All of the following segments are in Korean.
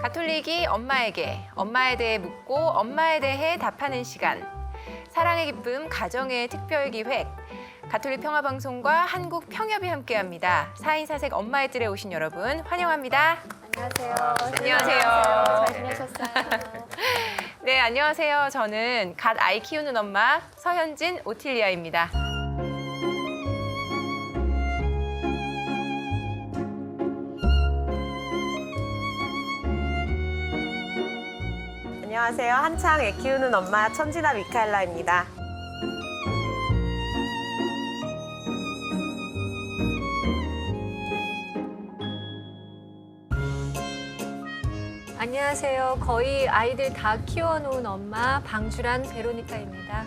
가톨릭이 엄마에게, 엄마에 대해 묻고 엄마에 대해 답하는 시간. 사랑의 기쁨, 가정의 특별기획. 가톨릭 평화방송과 한국평협이 함께합니다. 4인 4색 엄마의 뜰에 오신 여러분 환영합니다. 안녕하세요. 안녕하세요. 잘 지내셨어요? 네, 안녕하세요. 저는 갓 아이 키우는 엄마 서현진 오틸리아입니다. 안녕하세요. 한창 애 키우는 엄마 천진아 미카엘라입니다. 안녕하세요. 거의 아이들 다 키워놓은 엄마 방주란 베로니카입니다.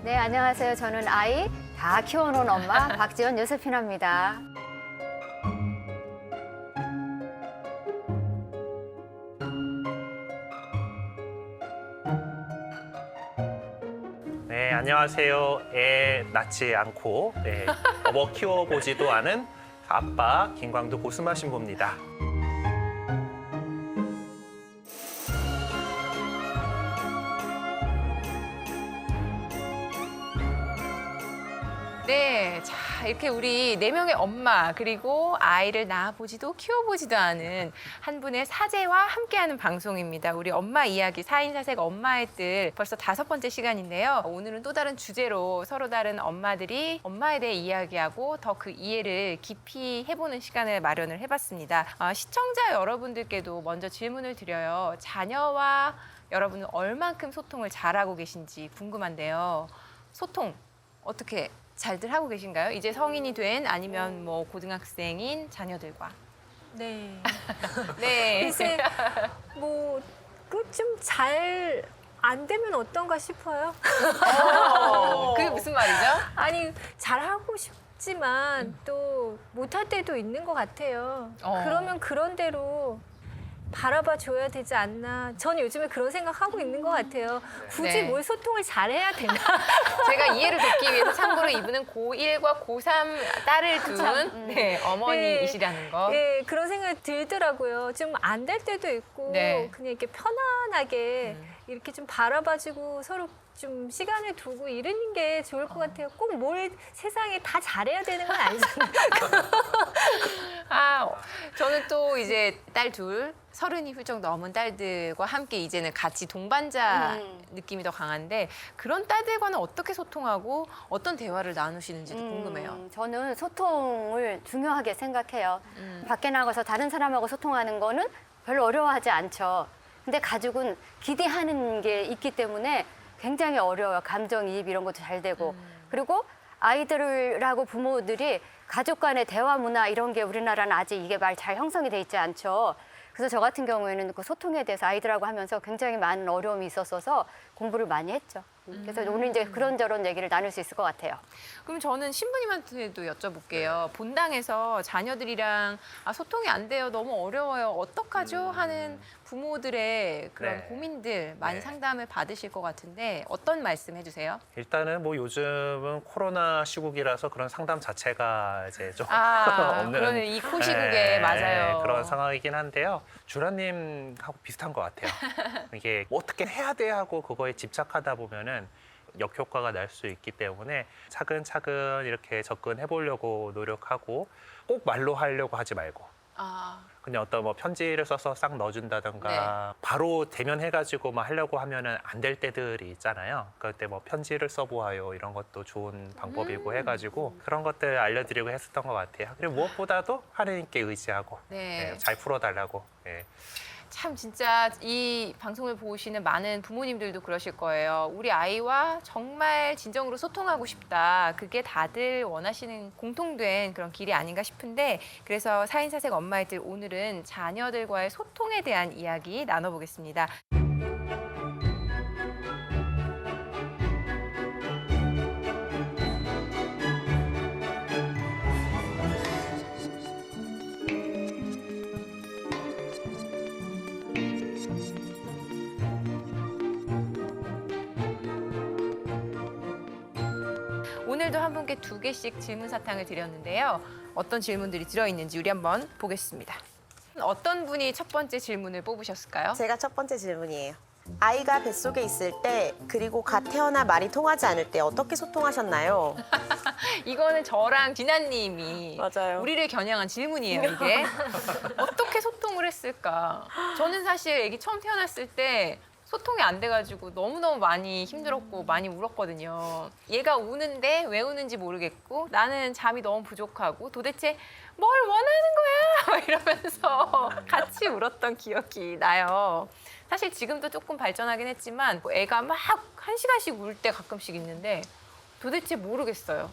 네, 안녕하세요. 저는 아이 다 키워놓은 엄마 박지원 요세피나입니다. 네, 안녕하세요. 애 낳지 않고 어버 키워보지도 않은 아빠 김광두 고스마 신부입니다. 네, 자, 이렇게 우리 4명의 엄마 그리고 아이를 낳아보지도 키워보지도 않은 한 분의 사제와 함께하는 방송입니다. 우리 엄마 이야기 4인 4색 엄마의 뜰 벌써 5번째 시간인데요. 오늘은 또 다른 주제로 서로 다른 엄마들이 엄마에 대해 이야기하고 더 그 이해를 깊이 해보는 시간을 마련을 해봤습니다. 시청자 여러분들께도 먼저 질문을 드려요. 자녀와 여러분은 얼만큼 소통을 잘하고 계신지 궁금한데요. 소통 어떻게 잘들 하고 계신가요? 이제 성인이 된 아니면 뭐 고등학생인 자녀들과. 네. 네. 글쎄, 뭐, 좀 잘 안 되면 어떤가 싶어요. 그게 무슨 말이죠? 아니, 잘하고 싶지만 또 못할 때도 있는 것 같아요. 그러면 그런 대로 바라봐 줘야 되지 않나. 전 요즘에 그런 생각하고 있는 것 같아요. 굳이 네. 뭘 소통을 잘해야 되나. 제가 이해를 돕기 위해서 참고로 이분은 고1과 고3 딸을 둔 네, 어머니이시라는 거. 예, 그런 생각이 들더라고요. 좀 안 될 때도 있고 네. 그냥 이렇게 편안하게 이렇게 좀 바라봐주고 서로 좀 시간을 두고 이러는 게 좋을 것 같아요. 꼭 뭘 세상에 다 잘해야 되는 건 아니잖아요. 저는 또 이제 딸 둘, 30이 훌쩍 넘은 딸들과 함께 이제는 같이 동반자 느낌이 더 강한데 그런 딸들과는 어떻게 소통하고 어떤 대화를 나누시는지도 궁금해요. 저는 소통을 중요하게 생각해요. 밖에 나가서 다른 사람하고 소통하는 거는 별로 어려워하지 않죠. 근데 가족은 기대하는 게 있기 때문에 굉장히 어려워요. 감정이입 이런 것도 잘 되고. 그리고 아이들하고 부모들이 가족 간의 대화 문화 이런 게 우리나라는 아직 이게 말 잘 형성이 돼 있지 않죠. 그래서 저 같은 경우에는 그 소통에 대해서 아이들하고 하면서 굉장히 많은 어려움이 있었어서 공부를 많이 했죠. 그래서 오늘 이제 그런저런 얘기를 나눌 수 있을 것 같아요. 그럼 저는 신부님한테도 여쭤볼게요. 본당에서 자녀들이랑 소통이 안 돼요. 너무 어려워요. 어떡하죠? 하는 부모들의 그런 네. 고민들 많이 네. 상담을 받으실 것 같은데 어떤 말씀 해주세요? 일단은 뭐 요즘은 코로나 시국이라서 그런 상담 자체가 이제 좀 없는 그러는 이 코시국에 맞아요. 그런 상황이긴 한데요. 주라님하고 비슷한 것 같아요. 이게 뭐 어떻게 해야 돼 하고 그거에 집착하다 보면은 역효과가 날 수 있기 때문에 차근차근 이렇게 접근해 보려고 노력하고 꼭 말로 하려고 하지 말고 그냥 어떤 뭐 편지를 써서 싹 넣어준다던가 바로 대면해가지고 막 하려고 하면은 안 될 때들이 있잖아요. 그때 뭐 편지를 써보아요 이런 것도 좋은 방법이고 해가지고 그런 것들 알려드리고 했었던 것 같아요. 그리고 무엇보다도 하나님께 의지하고 네. 잘 풀어달라고. 참 진짜 이 방송을 보시는 많은 부모님들도 그러실 거예요. 우리 아이와 정말 진정으로 소통하고 싶다. 그게 다들 원하시는 공통된 그런 길이 아닌가 싶은데 그래서 4인 4색 엄마의 뜰 오늘은 자녀들과의 소통에 대한 이야기 나눠보겠습니다. 오늘도 한 분께 2개씩 질문 사탕을 드렸는데요. 어떤 질문들이 들어있는지 우리 한번 보겠습니다. 어떤 분이 첫 번째 질문을 뽑으셨을까요? 제가 첫 번째 질문이에요. 아이가 뱃속에 있을 때 그리고 갓 태어나 말이 통하지 않을 때 어떻게 소통하셨나요? 이거는 저랑 진아님이 맞아요. 우리를 겨냥한 질문이에요, 이게. 어떻게 소통을 했을까? 저는 사실 아기 처음 태어났을 때 소통이 안 돼가지고 너무너무 많이 힘들었고 많이 울었거든요. 얘가 우는데 왜 우는지 모르겠고 나는 잠이 너무 부족하고 도대체 뭘 원하는 거야? 막 이러면서 같이 울었던 기억이 나요. 사실 지금도 조금 발전하긴 했지만 애가 막 1시간씩 울 때 가끔씩 있는데 도대체 모르겠어요.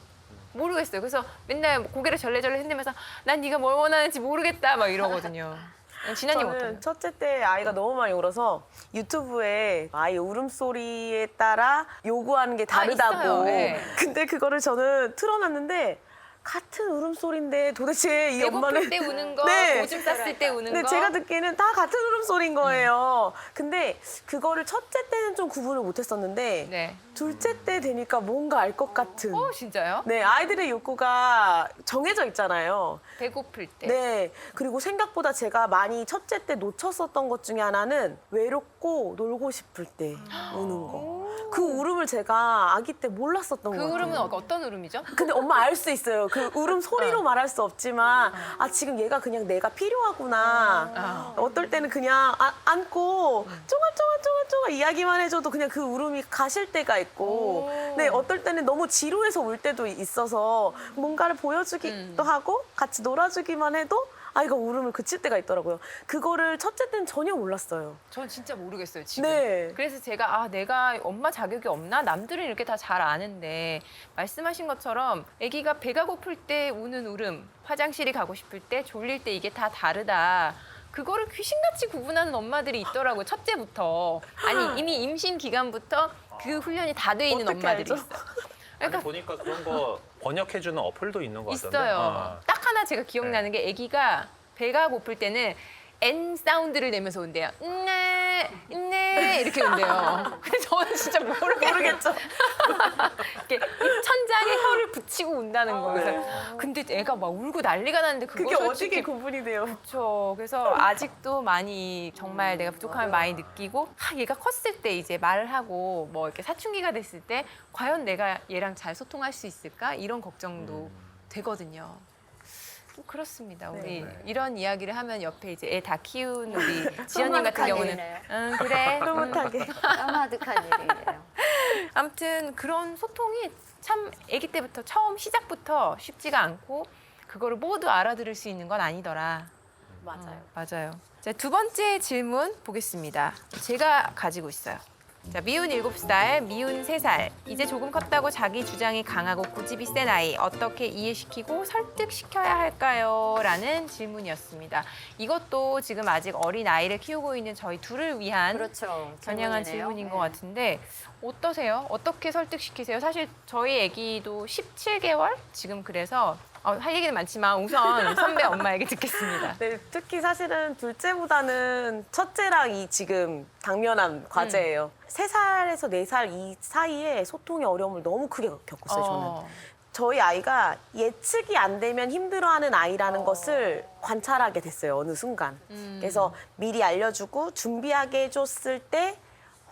그래서 맨날 고개를 절레절레 흔들면서 난 네가 뭘 원하는지 모르겠다 막 이러거든요. 진아님 어떠세요? 저는 첫째 때 아이가 너무 많이 울어서 유튜브에 아이 울음소리에 따라 요구하는 게 다르다고. 있어요. 네. 근데 그거를 저는 틀어놨는데 같은 울음소리인데 도대체 이 엄마는 배고플 때 우는 거, 네. 오줌 쌌을 때 우는 네, 거. 제가 듣기에는 다 같은 울음소리인 거예요. 근데 그거를 첫째 때는 좀 구분을 못했었는데 네. 둘째 때 되니까 뭔가 알 것 같은. 진짜요? 네, 아이들의 욕구가 정해져 있잖아요. 배고플 때. 네, 그리고 생각보다 제가 많이 첫째 때 놓쳤었던 것 중에 하나는 외롭고 놀고 싶을 때 우는 거. 그 울음을 제가 아기 때 몰랐었던 것 그 같아요. 울음은 어떤 울음이죠? 근데 엄마 알 수 있어요. 그 울음 소리로 말할 수 없지만 지금 얘가 그냥 내가 필요하구나. 어떨 때는 그냥 안고 쫑알쫑알 이야기만 해줘도 그냥 그 울음이 가실 때가 있고 네, 어떨 때는 너무 지루해서 울 때도 있어서 뭔가를 보여주기도 하고 같이 놀아주기만 해도 아이가 울음을 그칠 때가 있더라고요. 그거를 첫째 때는 전혀 몰랐어요. 전 진짜 모르겠어요, 지금. 네. 그래서 제가 내가 엄마 자격이 없나? 남들은 이렇게 다 잘 아는데 말씀하신 것처럼 아기가 배가 고플 때 우는 울음, 화장실이 가고 싶을 때, 졸릴 때 이게 다 다르다. 그거를 귀신같이 구분하는 엄마들이 있더라고요, 첫째부터. 아니, 이미 임신 기간부터 그 훈련이 다 돼 있는 어떻게 엄마들이 알죠? 있어요. 아니, 보니까 그런 거 번역해주는 어플도 있는 것 같던데. 있어요. 딱 하나 제가 기억나는 게 아기가 배가 고플 때는 N 사운드를 내면서 운대요. 네 이렇게 운대요. 근데 저는 진짜 모르겠죠. 이렇게 천장에 혀를 붙이고 운다는 거예요. 그래서 근데 애가 막 울고 난리가 났는데 그거 그게 솔직히 어떻게 구분이 돼요? 그렇죠. 그래서 아직도 많이 정말 내가 부족함을 많이 느끼고 얘가 컸을 때 이제 말을 하고 뭐 이렇게 사춘기가 됐을 때 과연 내가 얘랑 잘 소통할 수 있을까 이런 걱정도 되거든요. 좀 그렇습니다. 우리 이런 이야기를 하면 옆에 이제 애 다 키운 우리 지연님 같은 흐뭇한 경우는 일이네요. 응 그래. 흐뭇하게. 까마득한 일이에요. 아무튼 그런 소통이 참 아기 때부터 처음 시작부터 쉽지가 않고 그거를 모두 알아들을 수 있는 건 아니더라. 맞아요. 맞아요. 자, 두 번째 질문 보겠습니다. 제가 가지고 있어요. 자, 미운 7살, 미운 3살. 이제 조금 컸다고 자기 주장이 강하고 고집이 센 아이. 어떻게 이해시키고 설득시켜야 할까요? 라는 질문이었습니다. 이것도 지금 아직 어린 아이를 키우고 있는 저희 둘을 위한 그렇죠. 겨냥한 질문이네요. 질문인 것 네. 같은데 어떠세요? 어떻게 설득시키세요? 사실 저희 아기도 17개월? 지금 그래서 할 얘기는 많지만 우선 선배 엄마 얘기 듣겠습니다. 네, 특히 사실은 둘째보다는 첫째랑 이 지금 당면한 과제예요. 3살에서 4살 이 사이에 소통의 어려움을 너무 크게 겪었어요, 저는. 저희 아이가 예측이 안 되면 힘들어하는 아이라는 것을 관찰하게 됐어요, 어느 순간. 그래서 미리 알려주고 준비하게 해줬을 때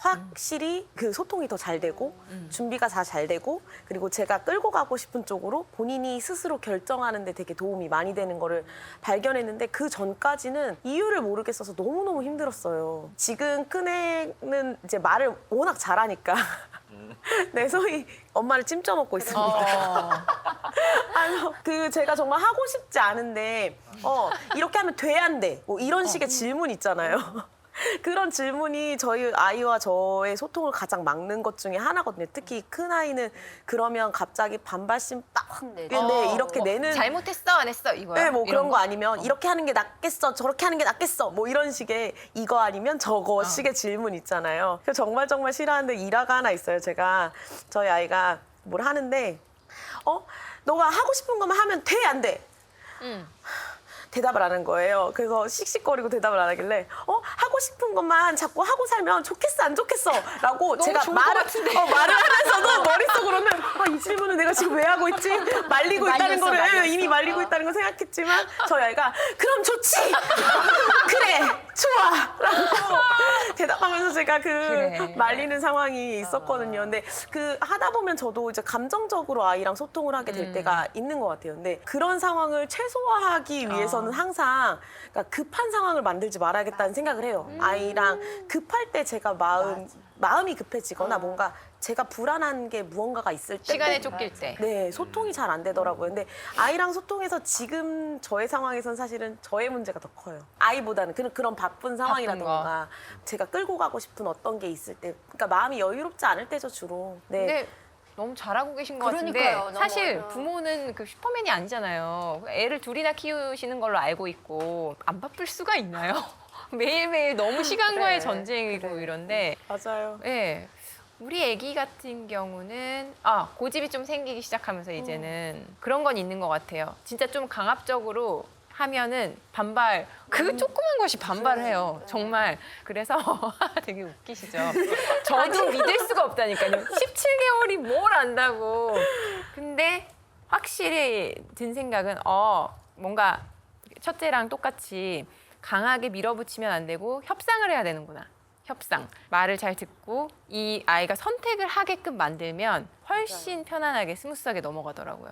확실히 그 소통이 더 잘 되고 준비가 다 잘 되고 그리고 제가 끌고 가고 싶은 쪽으로 본인이 스스로 결정하는 데 되게 도움이 많이 되는 거를 발견했는데 그 전까지는 이유를 모르겠어서 너무너무 힘들었어요. 지금 큰애는 이제 말을 워낙 잘하니까 내 소희 엄마를 찜쪄먹고 있습니다. 그 제가 정말 하고 싶지 않은데 이렇게 하면 돼 안 돼? 뭐 이런 식의 질문 있잖아요. 그런 질문이 저희 아이와 저의 소통을 가장 막는 것 중에 하나거든요. 특히 큰 아이는 그러면 갑자기 반발심 빡 내죠. 네, 이렇게 내는 잘못했어 안 했어 이거야? 네, 뭐 이런 그런 거 아니면 이렇게 하는 게 낫겠어, 저렇게 하는 게 낫겠어, 뭐 이런 식의 이거 아니면 저거 식의 질문 있잖아요. 그래서 정말 싫어하는데 일화가 하나 있어요. 제가 저희 아이가 뭘 하는데 너가 하고 싶은 것만 하면 돼, 안 돼? 대답을 안 한 거예요. 그래서 씩씩거리고 대답을 안 하길래 하고 싶은 것만 자꾸 하고 살면 좋겠어, 안 좋겠어? 라고 제가 좋을 것 같은데. 말을 하면서도 머릿속으로는 이 질문은 내가 이거 지금 왜 하고 있지? 말리고 있다는 거를 말렸어. 이미 말리고 있다는 걸 생각했지만 저희 아이가 그럼 좋지. 그래 좋아라고 대답하면서 제가 그래. 말리는 상황이 있었거든요. 근데 그 하다 보면 저도 이제 감정적으로 아이랑 소통을 하게 될 때가 있는 것 같아요. 근데 그런 상황을 최소화하기 위해서는 항상 그러니까 급한 상황을 만들지 말아야겠다는 생각을 해요. 아이랑 급할 때 제가 마음이 급해지거나 뭔가 제가 불안한 게 무언가가 있을 때 시간에 쫓길 때. 네, 소통이 잘 안 되더라고요. 근데 아이랑 소통해서 지금 저의 상황에선 사실은 저의 문제가 더 커요. 아이보다는 그런 바쁜 상황이라던가 제가 끌고 가고 싶은 어떤 게 있을 때 그러니까 마음이 여유롭지 않을 때죠, 주로. 네. 근데 너무 잘하고 계신 것 같은데 그러니까요, 너무 사실 어려워. 부모는 그 슈퍼맨이 아니잖아요. 애를 둘이나 키우시는 걸로 알고 있고 안 바쁠 수가 있나요? 매일매일 너무 시간과의 전쟁이고 이런데 맞아요. 예. 우리 애기 같은 경우는 고집이 좀 생기기 시작하면서 이제는 그런 건 있는 것 같아요. 진짜 좀 강압적으로 하면은 반발, 그 조그만 것이 반발을 해요. 정말. 그래서 되게 웃기시죠. 저도 믿을 수가 없다니까요. 17개월이 뭘 안다고. 근데 확실히 든 생각은 뭔가 첫째랑 똑같이 강하게 밀어붙이면 안 되고 협상을 해야 되는구나. 협상. 말을 잘 듣고 이 아이가 선택을 하게끔 만들면 훨씬 편안하게 스무스하게 넘어가더라고요.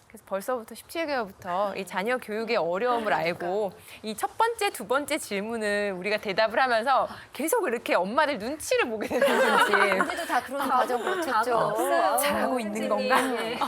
그래서 벌써부터 17개월부터 이 자녀 교육의 어려움을 알고 이 첫 번째, 두 번째 질문을 우리가 대답을 하면서 계속 이렇게 엄마들 눈치를 보게 되는 건지 근데도 다 그런 과정 거쳤죠. 없어요. 잘하고 있는 선생님. 건가? 예.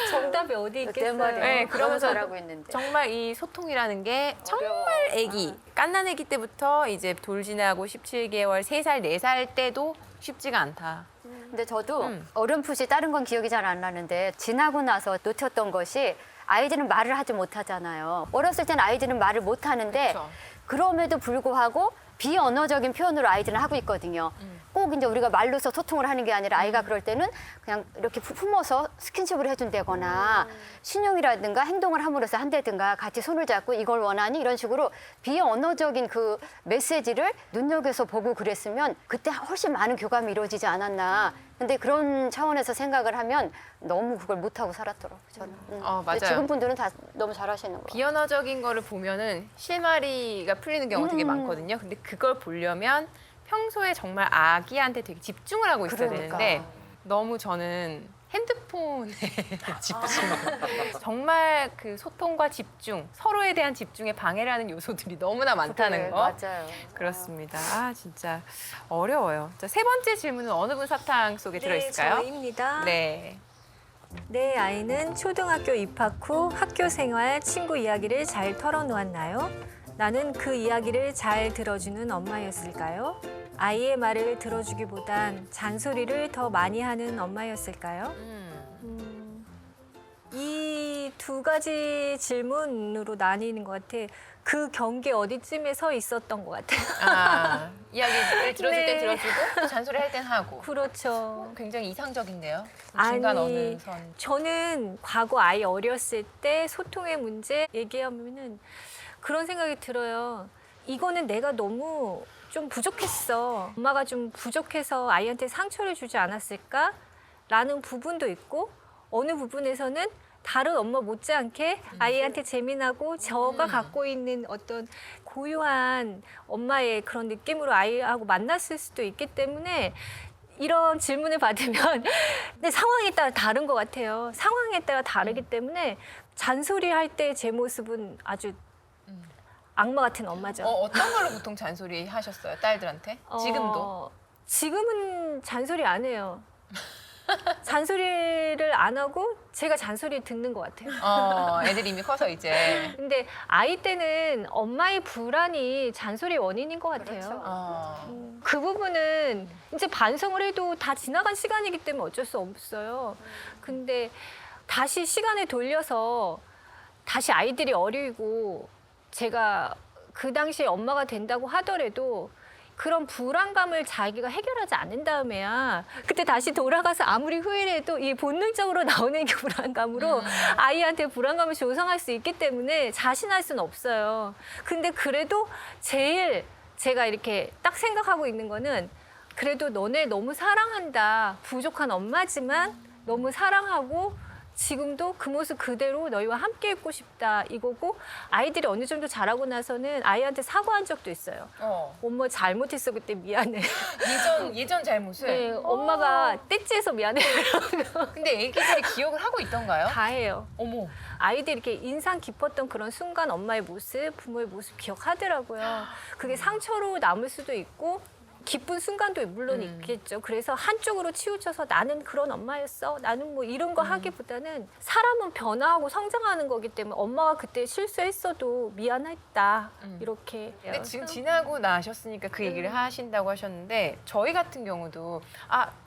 정답이 어디 그때 있겠어요. 말이에요. 네, 그러면서 잘하고 있는데. 정말 이 소통이라는 게 정말 애기, 갓난 애기 때부터 이제 돌 지나고 17개월, 3살, 4살 때도 쉽지가 않다. 근데 저도 어렴풋이 다른 건 기억이 잘 안 나는데 지나고 나서 놓쳤던 것이 아이들은 말을 하지 못하잖아요. 어렸을 때는 아이들은 말을 못하는데 그렇죠. 그럼에도 불구하고 비언어적인 표현으로 아이들은 하고 있거든요. 꼭 이제 우리가 말로서 소통을 하는 게 아니라 아이가 그럴 때는 그냥 이렇게 품어서 스킨십을 해준다거나 신용이라든가 행동을 함으로써 한다든가 같이 손을 잡고 이걸 원하니 이런 식으로 비언어적인 그 메시지를 눈여겨서 보고 그랬으면 그때 훨씬 많은 교감이 이루어지지 않았나. 근데 그런 차원에서 생각을 하면 너무 그걸 못하고 살았더라고요, 저는. 맞아요. 근데 지금 분들은 다 너무 잘하시는 거예요. 비언어적인 거를 보면은 실마리가 풀리는 경우가 되게 많거든요. 근데 그걸 보려면 평소에 정말 아기한테 되게 집중을 하고 있어야 그러니까. 되는데 너무 저는 핸드폰에 집중. 정말 그 소통과 집중, 서로에 대한 집중에 방해를 하는 요소들이 너무나 많다는 그래, 거. 맞아요. 그렇습니다. 진짜 어려워요. 자, 세 번째 질문은 어느 분 사탕 속에 들어있을까요? 네, 저입니다. 네. 내 아이는 초등학교 입학 후 학교 생활, 친구 이야기를 잘 털어놓았나요? 나는 그 이야기를 잘 들어주는 엄마였을까요? 아이의 말을 들어주기보단 잔소리를 더 많이 하는 엄마였을까요? 이 두 가지 질문으로 나뉘는 것 같아. 그 경계 어디쯤에 서 있었던 것 같아요. 이야기를 들어줄 땐 네. 들어주고 또 잔소리 할 땐 하고. 그렇죠. 굉장히 이상적인데요. 아니, 중간 어느 선. 저는 과거 아이 어렸을 때 소통의 문제 얘기하면은 그런 생각이 들어요. 이거는 내가 너무 좀 부족했어. 엄마가 좀 부족해서 아이한테 상처를 주지 않았을까? 라는 부분도 있고 어느 부분에서는 다른 엄마 못지않게 아이한테 재미나고 저가 갖고 있는 어떤 고유한 엄마의 그런 느낌으로 아이하고 만났을 수도 있기 때문에 이런 질문을 받으면 근데 상황에 따라 다른 것 같아요. 상황에 따라 다르기 때문에 잔소리할 때 제 모습은 아주 악마 같은 엄마죠. 어떤 걸로 보통 잔소리 하셨어요? 딸들한테? 지금도? 지금은 잔소리 안 해요. 잔소리를 안 하고 제가 잔소리 듣는 것 같아요. 애들이 이미 커서 이제. 근데 아이 때는 엄마의 불안이 잔소리의 원인인 것 같아요. 그렇죠. 그 부분은 이제 반성을 해도 다 지나간 시간이기 때문에 어쩔 수 없어요. 근데 다시 시간을 돌려서 다시 아이들이 어리고 제가 그 당시에 엄마가 된다고 하더라도 그런 불안감을 자기가 해결하지 않는 다음에야 그때 다시 돌아가서 아무리 후회를 해도 이 본능적으로 나오는 게 불안감으로 아이한테 불안감을 조성할 수 있기 때문에 자신할 수는 없어요. 근데 그래도 제일 제가 이렇게 딱 생각하고 있는 거는 그래도 너네 너무 사랑한다. 부족한 엄마지만 너무 사랑하고 지금도 그 모습 그대로 너희와 함께 있고 싶다 이거고 아이들이 어느 정도 자라고 나서는 아이한테 사과한 적도 있어요. 엄마 잘못했어 그때 미안해. 예전 잘못을. 네, 엄마가 떼찌해서 미안해. 근데 애기들이 기억을 하고 있던가요? 다 해요. 어머. 아이들이 이렇게 인상 깊었던 그런 순간 엄마의 모습, 부모의 모습 기억하더라고요. 그게 상처로 남을 수도 있고 기쁜 순간도 물론 있겠죠. 그래서 한쪽으로 치우쳐서 나는 그런 엄마였어. 나는 뭐 이런 거 하기보다는 사람은 변화하고 성장하는 거기 때문에 엄마가 그때 실수했어도 미안했다. 이렇게. 근데 지금 지나고 나셨으니까 그 얘기를 하신다고 하셨는데 저희 같은 경우도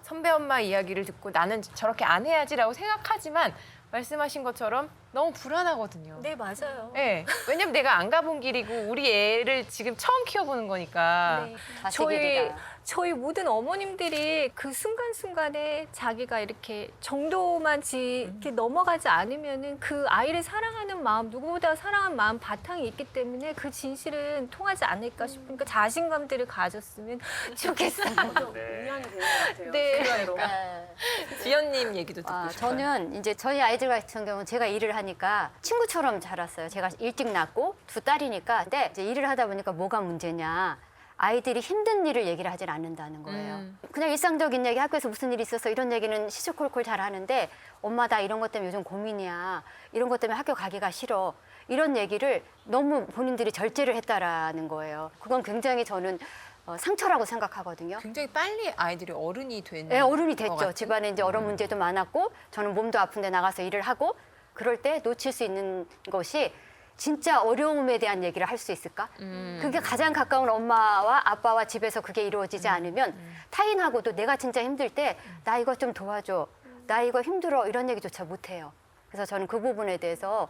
선배 엄마 이야기를 듣고 나는 저렇게 안 해야지라고 생각하지만 말씀하신 것처럼 너무 불안하거든요. 네, 맞아요. 네. 왜냐면 내가 안 가본 길이고 우리 애를 지금 처음 키워보는 거니까. 네. 자식 일이다. 저희 모든 어머님들이 그 순간순간에 자기가 이렇게 정도만 이렇게 넘어가지 않으면은 그 아이를 사랑하는 마음, 누구보다 사랑하는 마음 바탕이 있기 때문에 그 진실은 통하지 않을까 싶으니까 자신감들을 가졌으면 좋겠어요. 인연이 되는 것 같아요. 네. 네. 지연님 얘기도 듣고 싶어요. 저는 이제 저희 아이들 같은 경우는 제가 일을 하니까 친구처럼 자랐어요. 제가 일찍 낳고 두 딸이니까. 근데 이제 일을 하다 보니까 뭐가 문제냐. 아이들이 힘든 일을 얘기를 하질 않는다는 거예요. 그냥 일상적인 얘기, 학교에서 무슨 일이 있어서 이런 얘기는 시시콜콜 잘 하는데 엄마 나 이런 것 때문에 요즘 고민이야. 이런 것 때문에 학교 가기가 싫어. 이런 얘기를 너무 본인들이 절제를 했다라는 거예요. 그건 굉장히 저는 상처라고 생각하거든요. 굉장히 빨리 아이들이 어른이 된. 네, 어른이 것 됐죠. 같아요. 집안에 이제 어려운 문제도 많았고 저는 몸도 아픈데 나가서 일을 하고 그럴 때 놓칠 수 있는 것이 진짜 어려움에 대한 얘기를 할 수 있을까? 그게 가장 가까운 엄마와 아빠와 집에서 그게 이루어지지 않으면 타인하고도 내가 진짜 힘들 때 나 이거 좀 도와줘. 나 이거 힘들어. 이런 얘기조차 못해요. 그래서 저는 그 부분에 대해서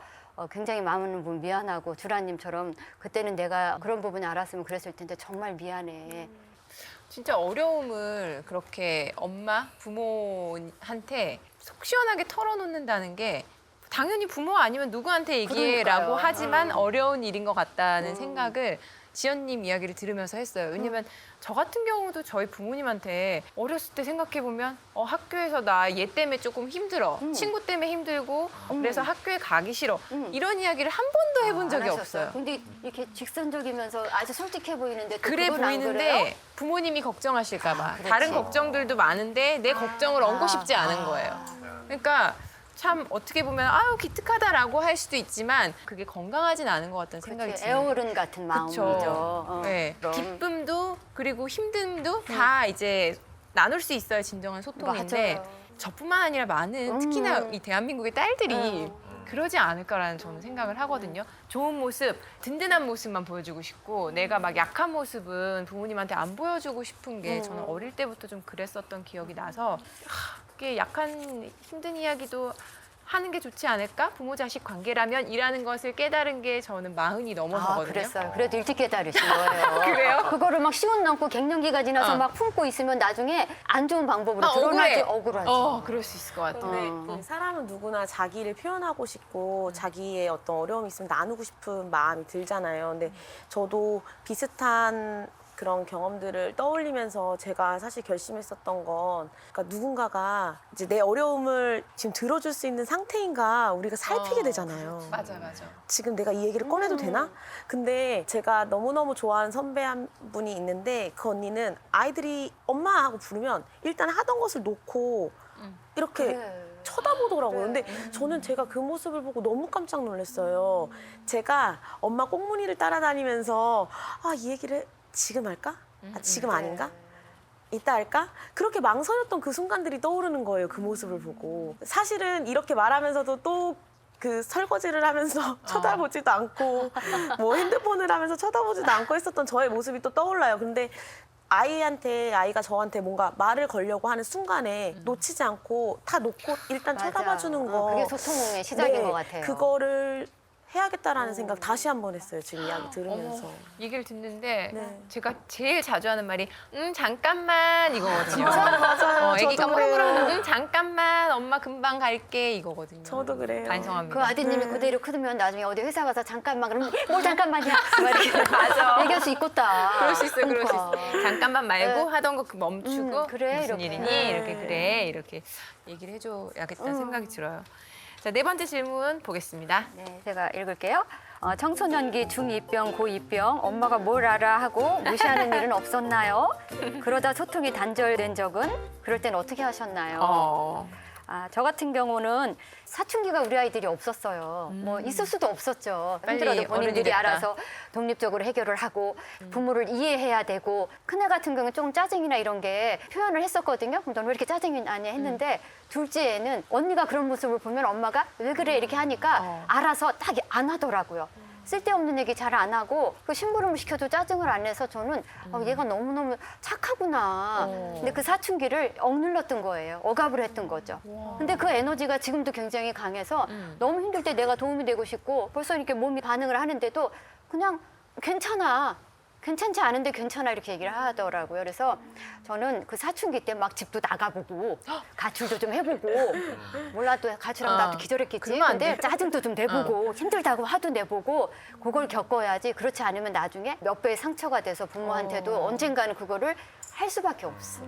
굉장히 마음은 뭐 미안하고 주라님처럼 그때는 내가 그런 부분을 알았으면 그랬을 텐데 정말 미안해. 진짜 어려움을 그렇게 엄마, 부모한테 속 시원하게 털어놓는다는 게 당연히 부모 아니면 누구한테 얘기해라고 그러니까요. 하지만 어려운 일인 것 같다는 생각을 지연님 이야기를 들으면서 했어요. 왜냐면 저 같은 경우도 저희 부모님한테 어렸을 때 생각해보면 학교에서 나 얘 때문에 조금 힘들어. 친구 때문에 힘들고 그래서 학교에 가기 싫어. 이런 이야기를 한 번도 해본 적이 없어요. 근데 이렇게 직선적이면서 아주 솔직해 보이는데 또 그래 그건 안 그래요? 보이는데 부모님이 걱정하실까 봐. 그렇지. 다른 걱정들도 많은데 내 걱정을 얹고 싶지 않은 거예요. 그러니까 참 어떻게 보면 아유 기특하다라고 할 수도 있지만 그게 건강하진 않은 것 같다는 생각이 그렇지, 들어요. 애어른 같은 마음이죠. 그렇죠. 네. 그럼. 기쁨도 그리고 힘듦도 다 이제 나눌 수 있어야 진정한 소통인데 맞아요. 저뿐만 아니라 많은 특히나 이 대한민국의 딸들이 그러지 않을까라는 저는 생각을 하거든요. 좋은 모습, 든든한 모습만 보여주고 싶고 내가 막 약한 모습은 부모님한테 안 보여주고 싶은 게 저는 어릴 때부터 좀 그랬었던 기억이 나서 그게 약한 힘든 이야기도 하는 게 좋지 않을까? 부모 자식 관계라면 이라는 것을 깨달은 게 저는 40이 넘어서거든요. 그랬어요. 그래도 일찍 깨달으신 거예요. 그래요? 그거를 막 시간 넘고 갱년기가 지나서 막 품고 있으면 나중에 안 좋은 방법으로 드러나지 억울하지. 그럴 수 있을 것 같아요. 근데 그 사람은 누구나 자기를 표현하고 싶고 자기의 어떤 어려움이 있으면 나누고 싶은 마음이 들잖아요. 근데 저도 비슷한 그런 경험들을 떠올리면서 제가 사실 결심했었던 건 그러니까 누군가가 이제 내 어려움을 지금 들어줄 수 있는 상태인가 우리가 살피게 되잖아요. 맞아. 지금 내가 이 얘기를 꺼내도 되나? 근데 제가 너무너무 좋아하는 선배 한 분이 있는데 그 언니는 아이들이 엄마 하고 부르면 일단 하던 것을 놓고 이렇게 그래. 쳐다보더라고요. 근데 저는 제가 그 모습을 보고 너무 깜짝 놀랐어요. 제가 엄마 꽁무니를 따라다니면서 이 얘기를 지금 할까? 지금 아닌가? 이따 할까? 그렇게 망설였던 그 순간들이 떠오르는 거예요. 그 모습을 보고. 사실은 이렇게 말하면서도 또 그 설거지를 하면서 쳐다보지도 않고 뭐 핸드폰을 하면서 쳐다보지도 않고 했었던 저의 모습이 또 떠올라요. 근데 아이가 저한테 뭔가 말을 걸려고 하는 순간에 놓치지 않고 다 놓고 일단 맞아. 쳐다봐 주는 거. 그게 소통의 시작인 것 같아요. 그거를 해야겠다라는 생각 다시 한 번 했어요. 지금 이야기 들으면서. 얘기를 듣는데 네. 제가 제일 자주 하는 말이 잠깐만 이거거든요. 맞아요. 애기가 저도 뭐 그래요. 그러면 잠깐만 엄마 금방 갈게 이거거든요. 저도 그래요. 반성합니다. 그 아드님이 그대로 크면 나중에 어디 회사 가서 잠깐만 그러면 뭘 잠깐만이야 막 이렇게 맞아. 얘기할 수 있겠다. 그럴 수 있어요. 그러니까. 잠깐만 말고 네. 하던 거 멈추고 그래, 무슨 이렇게. 일이니? 네. 이렇게 그래. 이렇게 얘기를 해줘야겠다는 생각이 들어요. 자, 네 번째 질문 보겠습니다. 네, 제가 읽을게요. 청소년기 중2병, 고2병, 엄마가 뭘 알아 하고 무시하는 일은 없었나요? 그러다 소통이 단절된 적은? 그럴 땐 어떻게 하셨나요? 저 같은 경우는 사춘기가 우리 아이들이 없었어요. 뭐 있을 수도 없었죠. 빨리 힘들어도 어른이 본인들이 됐다. 알아서 독립적으로 해결을 하고 부모를 이해해야 되고 큰애 같은 경우는 조금 짜증이나 이런 게 표현을 했었거든요. 그럼 너는 왜 이렇게 짜증이 나냐 했는데 둘째는 언니가 그런 모습을 보면 엄마가 왜 그래 이렇게 하니까 알아서 딱 안 하더라고요. 쓸데없는 얘기 잘 안 하고 그 심부름을 시켜도 짜증을 안 내서 저는 얘가 너무너무 착하구나. 근데 그 사춘기를 억눌렀던 거예요. 억압을 했던 거죠. 근데 그 에너지가 지금도 굉장히 강해서 너무 힘들 때 내가 도움이 되고 싶고 벌써 이렇게 몸이 반응을 하는데도 그냥 괜찮아. 괜찮지 않은데 괜찮아 이렇게 얘기를 하더라고요. 그래서 저는 그 사춘기 때 막 집도 나가보고 가출도 좀 해보고 몰라도 가출하면 나도 기절했겠지. 그러면 안 근데 돼. 짜증도 좀 내보고 힘들다고 화도 내보고 그걸 겪어야지. 그렇지 않으면 나중에 몇 배의 상처가 돼서 부모한테도 언젠가는 그거를 할 수밖에 없어.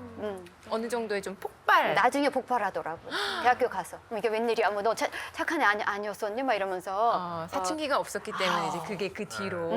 어느 정도의 좀 폭발. 나중에 폭발하더라고. 대학교 가서 이게 웬일이야? 뭐 너 착한 애 아니었었니? 막 이러면서 사춘기가 없었기 때문에 이제 그게 그 뒤로.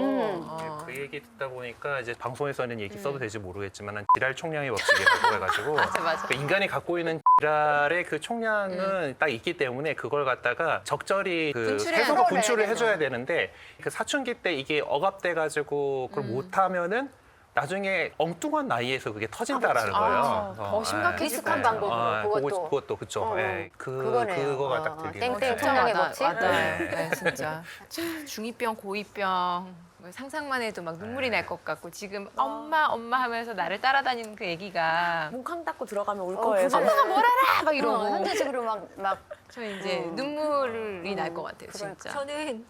그 얘기 듣다 보니까 이제 방송에서는 얘기 써도 될지 모르겠지만 지랄 총량의 법칙이라고 해가지고 맞아. 그러니까 인간이 갖고 있는 지랄의 그 총량은 딱 있기 때문에 그걸 갖다가 적절히 그 분출해야 해소가 되는 분출을 거야. 해줘야 되는데 그 사춘기 때 이게 억압돼가지고 그걸 못하면은 나중에 엉뚱한 나이에서 그게 터진다라는 거예요. 더 심각해질 미숙한 거예요. 방법으로 그것도 그렇죠. 그거네요. 그거가 딱 들리는 땡땡 거죠. 총량의 맞아, 법칙? 맞아. 네, 진짜. 중2병, 고2병. 상상만 해도 막 눈물이 날 것 같고 지금 엄마 하면서 나를 따라다니는 그 애기가 문캉 닫고 들어가면 울 거예요. 엄마가 뭘 알아! 막 이러고 현재적으로 막 저 이제 눈물이 날 것 같아요, 그러니까. 진짜. 저는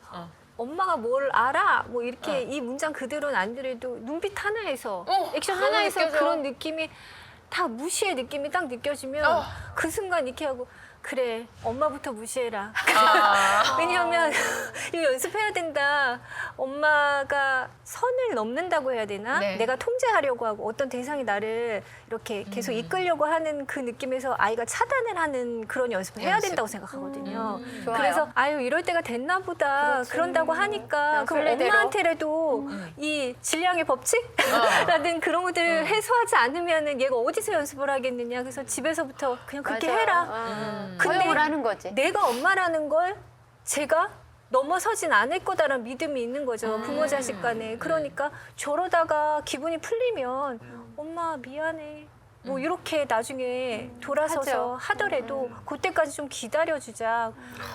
엄마가 뭘 알아? 뭐 이렇게 이 문장 그대로는 안 들어도 눈빛 하나에서 액션 너무 하나에서 느껴져. 그런 느낌이 다 무시의 느낌이 딱 느껴지면 그 순간 이렇게 하고 그래 엄마부터 무시해라. 왜냐하면 이거 연습해야 된다. 엄마가 선을 넘는다고 해야 되나? 네. 내가 통제하려고 하고 어떤 대상이 나를 이렇게 계속 이끌려고 하는 그 느낌에서 아이가 차단을 하는 그런 연습을 해야 연습. 된다고 생각하거든요. 좋아요. 그래서 아유 이럴 때가 됐나 보다. 그런다고 하니까 그냥 그럼 순례대로. 엄마한테라도 이 질량의 법칙라든 그런 것들을 해소하지 않으면 얘가 어디서 연습을 하겠느냐. 그래서 집에서부터 그냥 그렇게 맞아요. 해라. 허용을 하는 거지. 내가 엄마라는 걸 제가 넘어서진 않을 거다라는 믿음이 있는 거죠. 부모 자식 간에. 그러니까 저러다가 기분이 풀리면 엄마 미안해. 뭐 이렇게 나중에 돌아서서 하죠. 하더라도 그때까지 좀 기다려주자.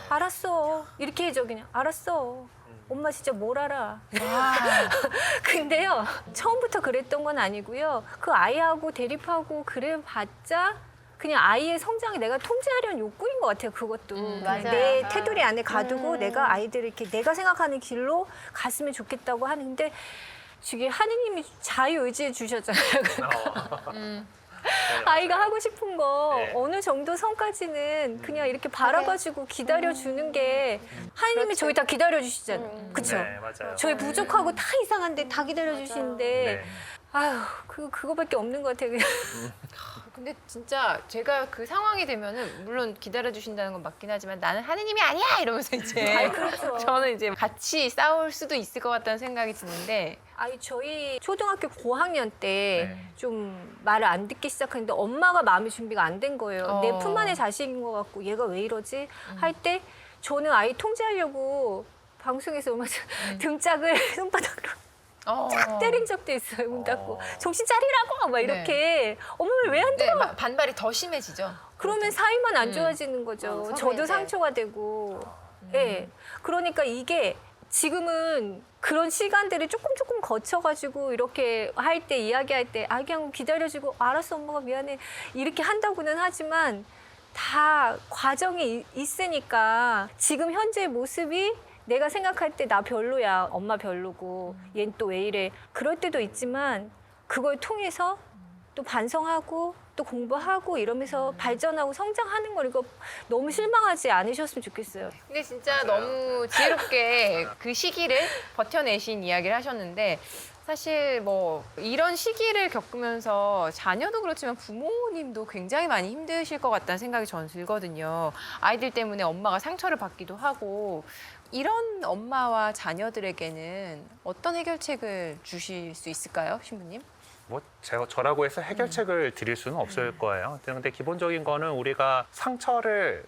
알았어. 이렇게 해줘 그냥. 알았어. 엄마 진짜 뭘 알아. 근데요. 처음부터 그랬던 건 아니고요. 그 아이하고 대립하고 그래봤자 그냥 아이의 성장에 내가 통제하려는 욕구인 것 같아요. 그것도 그냥 맞아요. 내 테두리 안에 가두고 내가 아이들을 이렇게 내가 생각하는 길로 갔으면 좋겠다고 하는데 지금 하느님이 자유 의지해 주셨잖아요. 아이가 하고 싶은 거 네. 어느 정도 선까지는 그냥 이렇게 바라봐주고 기다려주는 게 하느님이 저희 다 기다려주시잖아요. 그쵸? 네, 맞아요. 저희 부족하고 다 이상한데 다 기다려주시는데 네. 아유 그거밖에 없는 것 같아요. 그냥. 근데 진짜 제가 그 상황이 되면은 물론 기다려 주신다는 건 맞긴 하지만 나는 하느님이 아니야 이러면서 이제 그렇죠. 저는 이제 같이 싸울 수도 있을 것 같다는 생각이 드는데 아니 저희 초등학교 고학년 때 네. 좀 말을 안 듣기 시작했는데 엄마가 마음의 준비가 안 된 거예요. 내 품 안의 자식인 것 같고 얘가 왜 이러지? 할 때 저는 아이 통제하려고 방송에서 얼마 전 등짝을 손바닥으로 쫙 때린 적도 있어요. 문 닫고 정신 차리라고 막 이렇게 엄마 왜 안 네, 들어? 반발이 더 심해지죠. 그러면 사이만 안 좋아지는 거죠. 서로 저도 이제. 상처가 되고. 예. 그러니까 이게 지금은 그런 시간들을 조금 거쳐가지고 이렇게 할 때 이야기할 때 아 그냥 기다려주고 알았어 엄마가 미안해 이렇게 한다고는 하지만 다 과정이 있으니까 지금 현재 모습이 내가 생각할 때 나 별로야 엄마 별로고 얘는 또 왜 이래 그럴 때도 있지만 그걸 통해서 또 반성하고 또 공부하고 이러면서 발전하고 성장하는 걸 이거 너무 실망하지 않으셨으면 좋겠어요. 근데 진짜 너무 지혜롭게 그 시기를 버텨내신 이야기를 하셨는데 사실 뭐 이런 시기를 겪으면서 자녀도 그렇지만 부모님도 굉장히 많이 힘드실 것 같다는 생각이 저는 들거든요. 아이들 때문에 엄마가 상처를 받기도 하고 이런 엄마와 자녀들에게는 어떤 해결책을 주실 수 있을까요, 신부님? 뭐 저라고 해서 해결책을 드릴 수는 없을 거예요. 근데 기본적인 거는 우리가 상처를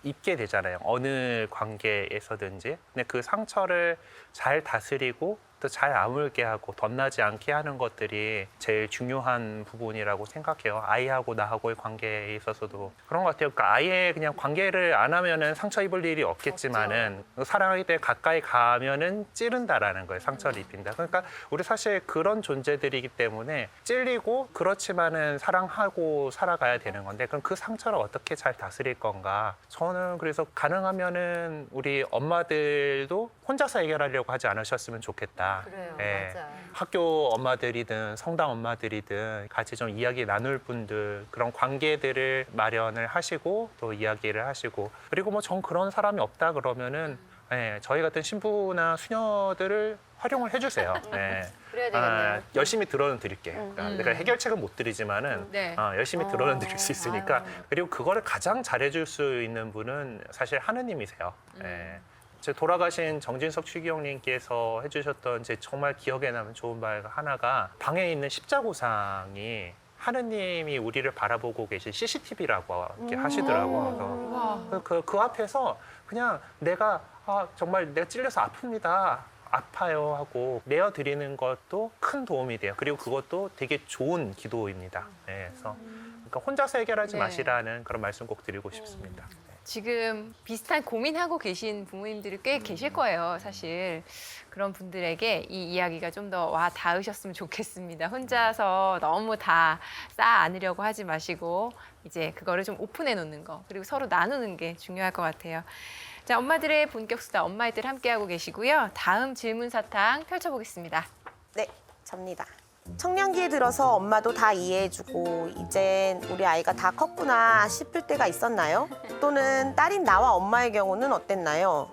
입게 되잖아요. 어느 관계에서든지. 근데 그 상처를 잘 다스리고 또 잘 아물게 하고 덧나지 않게 하는 것들이 제일 중요한 부분이라고 생각해요. 아이하고 나하고의 관계에 있어서도 그런 것 같아요. 그러니까 아예 그냥 관계를 안 하면은 상처 입을 일이 없겠지만은 사랑하기 때문에 가까이 가면은 찌른다라는 거예요. 상처를 입힌다. 그러니까 우리 사실 그런 존재들이기 때문에 찔리고 그렇지만은 사랑하고 살아가야 되는 건데 그럼 그 상처를 어떻게 잘 다스릴 건가? 저는 그래서 가능하면은 우리 엄마들도 혼자서 해결하려고 하지 않으셨으면 좋겠다. 그래요, 예. 맞아요. 학교 엄마들이든 성당 엄마들이든 같이 좀 이야기 나눌 분들 그런 관계들을 마련을 하시고 또 이야기를 하시고 그리고 뭐 전 그런 사람이 없다 그러면은 예, 저희 같은 신부나 수녀들을 활용을 해주세요. 예. 그래야 되겠네요. 열심히 들어는 드릴게. 그러니까 내가 해결책은 못 드리지만은 네. 열심히 들어는 드릴 수 있으니까 아유. 그리고 그거를 가장 잘해줄 수 있는 분은 사실 하느님이세요. 예. 제 돌아가신 정진석 추기경님께서 해주셨던 제 정말 기억에 남는 좋은 말 하나가 방에 있는 십자고상이 하느님이 우리를 바라보고 계신 CCTV라고 이렇게 하시더라고요. 그래서 그 앞에서 그냥 내가 정말 내가 찔려서 아픕니다. 아파요 하고 내어드리는 것도 큰 도움이 돼요. 그리고 그것도 되게 좋은 기도입니다. 네, 그래서 그러니까 혼자서 해결하지 네. 마시라는 그런 말씀 꼭 드리고 싶습니다. 지금 비슷한 고민하고 계신 부모님들이 꽤 계실 거예요, 사실. 그런 분들에게 이 이야기가 좀 더 와 닿으셨으면 좋겠습니다. 혼자서 너무 다 쌓아 안으려고 하지 마시고 이제 그거를 좀 오픈해 놓는 거 그리고 서로 나누는 게 중요할 것 같아요. 자, 엄마들의 본격 수다 엄마들 함께하고 계시고요. 다음 질문 사탕 펼쳐보겠습니다. 네, 접니다. 청년기에 들어서 엄마도 다 이해해주고 이젠 우리 아이가 다 컸구나 싶을 때가 있었나요? 또는 딸인 나와 엄마의 경우는 어땠나요?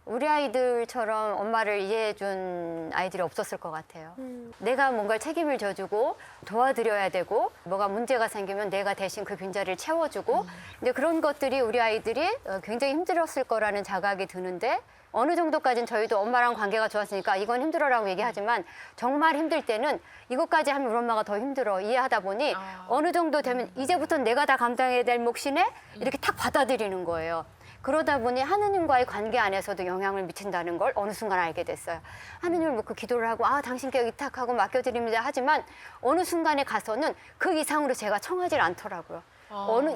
우리 아이들처럼 엄마를 이해해준 아이들이 없었을 것 같아요. 내가 뭔가 책임을 져주고 도와드려야 되고 뭐가 문제가 생기면 내가 대신 그 빈자리를 채워주고 근데 그런 것들이 우리 아이들이 굉장히 힘들었을 거라는 자각이 드는데 어느 정도까지는 저희도 엄마랑 관계가 좋았으니까 이건 힘들어라고 얘기하지만 정말 힘들 때는 이것까지 하면 우리 엄마가 더 힘들어 이해하다 보니 어느 정도 되면 이제부터는 내가 다 감당해야 될 몫이네 이렇게 탁 받아들이는 거예요. 그러다 보니 하느님과의 관계 안에서도 영향을 미친다는 걸 어느 순간 알게 됐어요. 하느님을 묻고 기도를 하고 당신께 의탁하고 맡겨드립니다 하지만 어느 순간에 가서는 그 이상으로 제가 청하질 않더라고요.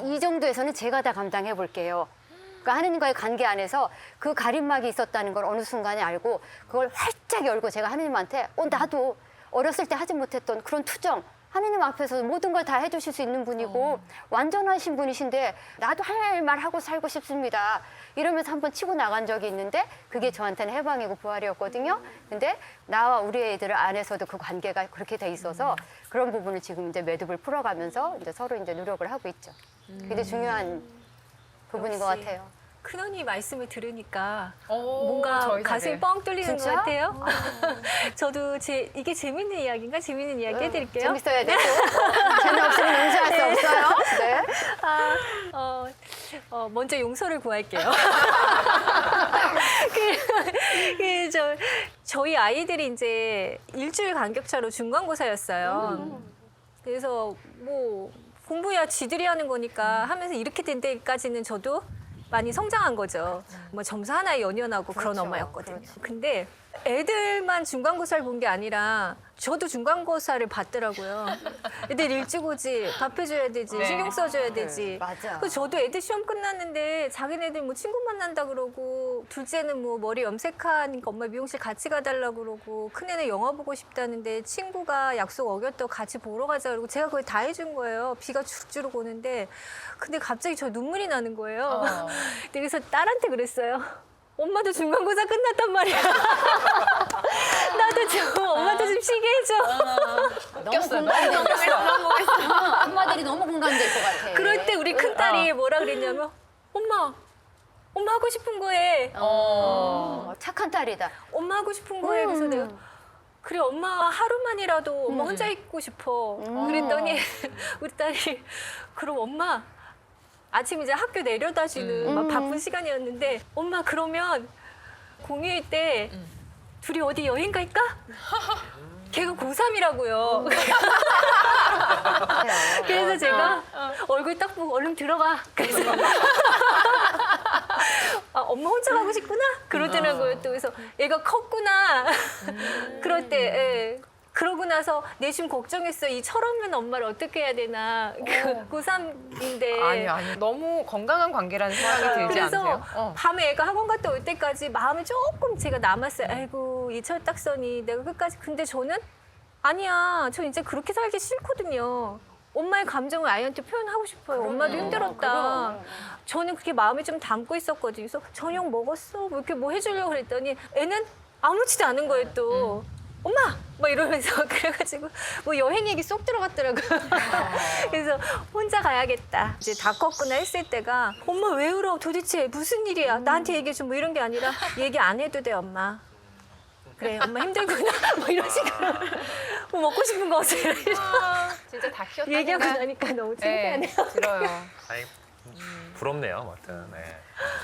이 정도에서는 제가 다 감당해 볼게요. 그러니까 하느님과의 관계 안에서 그 가림막이 있었다는 걸 어느 순간에 알고 그걸 활짝 열고 제가 하느님한테 나도 어렸을 때 하지 못했던 그런 투정 하느님 앞에서 모든 걸 다 해주실 수 있는 분이고 완전하신 분이신데 나도 할 말 하고 살고 싶습니다. 이러면서 한번 치고 나간 적이 있는데 그게 저한테는 해방이고 부활이었거든요. 근데 나와 우리 애들 안에서도 그 관계가 그렇게 돼 있어서 그런 부분을 지금 이제 매듭을 풀어가면서 이제 서로 이제 노력을 하고 있죠. 굉장히 중요한 부분인 것 역시. 같아요. 큰언니 말씀을 들으니까 오, 뭔가 저희 가슴이 다들. 뻥 뚫리는 것 진짜? 같아요. 저도 이게 재밌는 이야기인가? 재밌는 이야기 해드릴게요. 재밌어야 되고 재미없으면 용서할 수 없어요. 네. 먼저 용서를 구할게요. 저희 아이들이 이제 일주일 간격차로 중간고사였어요. 그래서 뭐 공부야 지들이 하는 거니까 하면서 이렇게 된 데까지는 저도 많이 성장한 거죠. 뭐 점수 하나에 연연하고 그런 그렇죠. 엄마였거든요. 그렇죠. 근데 애들만 중간고사를 본 게 아니라 저도 중간고사를 봤더라고요. 애들 일찍 오지, 밥해줘야 되지, 네. 신경 써줘야 되지. 맞아. 그 저도 애들 시험 끝났는데 자기네들 뭐 친구 만난다 그러고 둘째는 뭐 머리 염색하니까 엄마 미용실 같이 가달라 그러고 큰애는 영화 보고 싶다는데 친구가 약속 어겼다고 같이 보러 가자 그러고 제가 그걸 다 해준 거예요. 비가 주룩주룩 오는데 근데 갑자기 저 눈물이 나는 거예요. 그래서 딸한테 그랬어요. 엄마도 중간고사 끝났단 말이야. 나도 좀 엄마도 좀 쉬게 해줘. 너무 공감됐어. 엄마들이 너무 공감될 것 같아. 그럴 때 우리 큰딸이 뭐라 그랬냐면 엄마 하고 싶은 거 해. 착한 딸이다. 엄마 하고 싶은 거 해. 그래서 내가 그래 엄마 하루만이라도 엄마 혼자 있고 싶어. 그랬더니 우리 딸이 그럼 엄마 아침 이제 학교 내려다시는 막 바쁜 시간이었는데 엄마 그러면 공휴일 때 둘이 어디 여행 갈까? 걔가 고3이라고요. 그래서 제가 얼굴 딱 보고 얼른 들어가. 그래서 아, 엄마 혼자 가고 싶구나? 그러더라고요. 또 그래서 얘가 컸구나. 그럴 때 예. 그러고 나서 내심 걱정했어. 이 철없는 엄마를 어떻게 해야 되나. 고3인데. 아니 너무 건강한 관계라는 생각이 들지 그래서 않으세요? 밤에 애가 학원 갔다 올 때까지 마음이 조금 제가 남았어요. 아이고 이 철딱선이 내가 끝까지. 근데 저는 아니야. 저 이제 그렇게 살기 싫거든요. 엄마의 감정을 아이한테 표현하고 싶어요. 엄마도 힘들었다. 저는 그렇게 마음에 좀 담고 있었거든요. 그래서 저녁 먹었어? 뭐 이렇게 뭐 해주려고 그랬더니 애는 아무렇지도 않은 거예요 또. 엄마! 막 이러면서 그래가지고 뭐 여행 얘기 쏙 들어갔더라고요. 그래서 혼자 가야겠다. 이제 다 컸구나 했을 때가 엄마 왜 울어? 도대체 무슨 일이야? 나한테 얘기해줘. 뭐 이런 게 아니라 얘기 안 해도 돼 엄마. 그래 엄마 힘들구나. 뭐 이런 식으로 뭐 먹고 싶은 거 없어요. 진짜 다 키웠다 얘기하고 생각 나니까 너무 창피하네요. 들어요. 아이, 부럽네요, 아무튼. 네.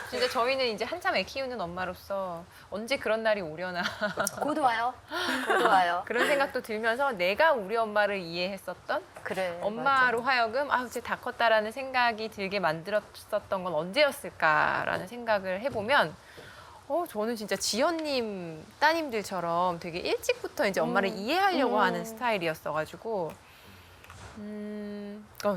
진짜 저희는 이제 한참 애 키우는 엄마로서 언제 그런 날이 오려나 곧 와요. 곧 와요. 그런 생각도 들면서 내가 우리 엄마를 이해했었던 그래. 엄마로 하여금 아 이제 다 컸다라는 생각이 들게 만들었었던 건 언제였을까라는 생각을 해보면 저는 진짜 지연님 따님들처럼 되게 일찍부터 이제 엄마를 이해하려고 하는 스타일이었어가지고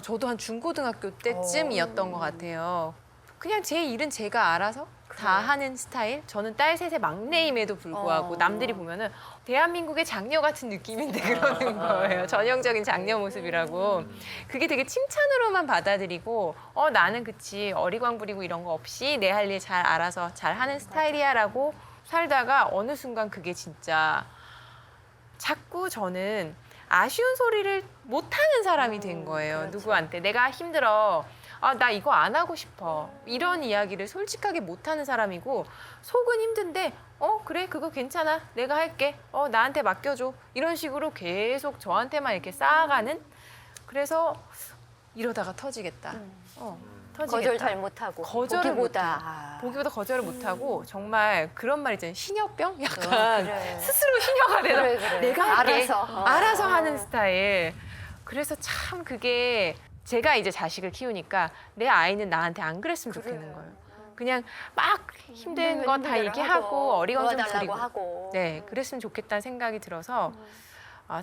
저도 한 중고등학교 때쯤이었던 것 같아요. 그냥 제 일은 제가 알아서 다 하는 스타일. 저는 딸 셋의 막내임에도 불구하고 남들이 보면은 대한민국의 장녀 같은 느낌인데 그러는 거예요. 전형적인 장녀 모습이라고. 그게 되게 칭찬으로만 받아들이고 나는 그치 어리광 부리고 이런 거 없이 내 할 일 잘 알아서 잘 하는 스타일이야라고 살다가 어느 순간 그게 진짜 자꾸 저는 아쉬운 소리를 못하는 사람이 된 거예요. 누구한테 내가 힘들어. 나 이거 안 하고 싶어. 이런 이야기를 솔직하게 못하는 사람이고 속은 힘든데 그래 그거 괜찮아. 내가 할게. 나한테 맡겨줘. 이런 식으로 계속 저한테만 이렇게 쌓아가는. 그래서 이러다가 터지겠다. 터지겠다. 거절 잘 못하고. 거절을 보기보다. 보기보다 거절을 못하고 정말 그런 말 있잖아요. 신여병? 약간 그래. 스스로 신여가 돼서 그래. 내가 할게. 알아서. 알아서 하는 스타일. 그래서 참 그게 제가 이제 자식을 키우니까 내 아이는 나한테 안 그랬으면 좋겠는 거예요. 그냥 막 힘든 거 다 얘기하고 어리광 좀 부리고. 하고. 네, 그랬으면 좋겠다는 생각이 들어서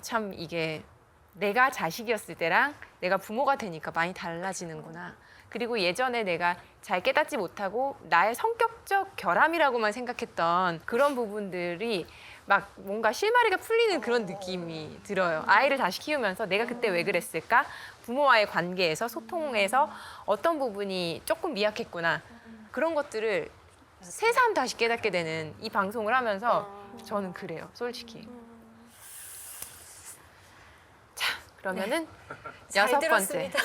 참 이게 내가 자식이었을 때랑 내가 부모가 되니까 많이 달라지는구나. 그리고 예전에 내가 잘 깨닫지 못하고 나의 성격적 결함이라고만 생각했던 그런 부분들이 막 뭔가 실마리가 풀리는 그런 느낌이 들어요. 아이를 다시 키우면서 내가 그때 왜 그랬을까? 부모와의 관계에서 소통에서 어떤 부분이 조금 미약했구나. 그런 것들을 새삼 다시 깨닫게 되는 이 방송을 하면서 저는 그래요. 솔직히. 자, 그러면은 잘 6번째. 들었습니다.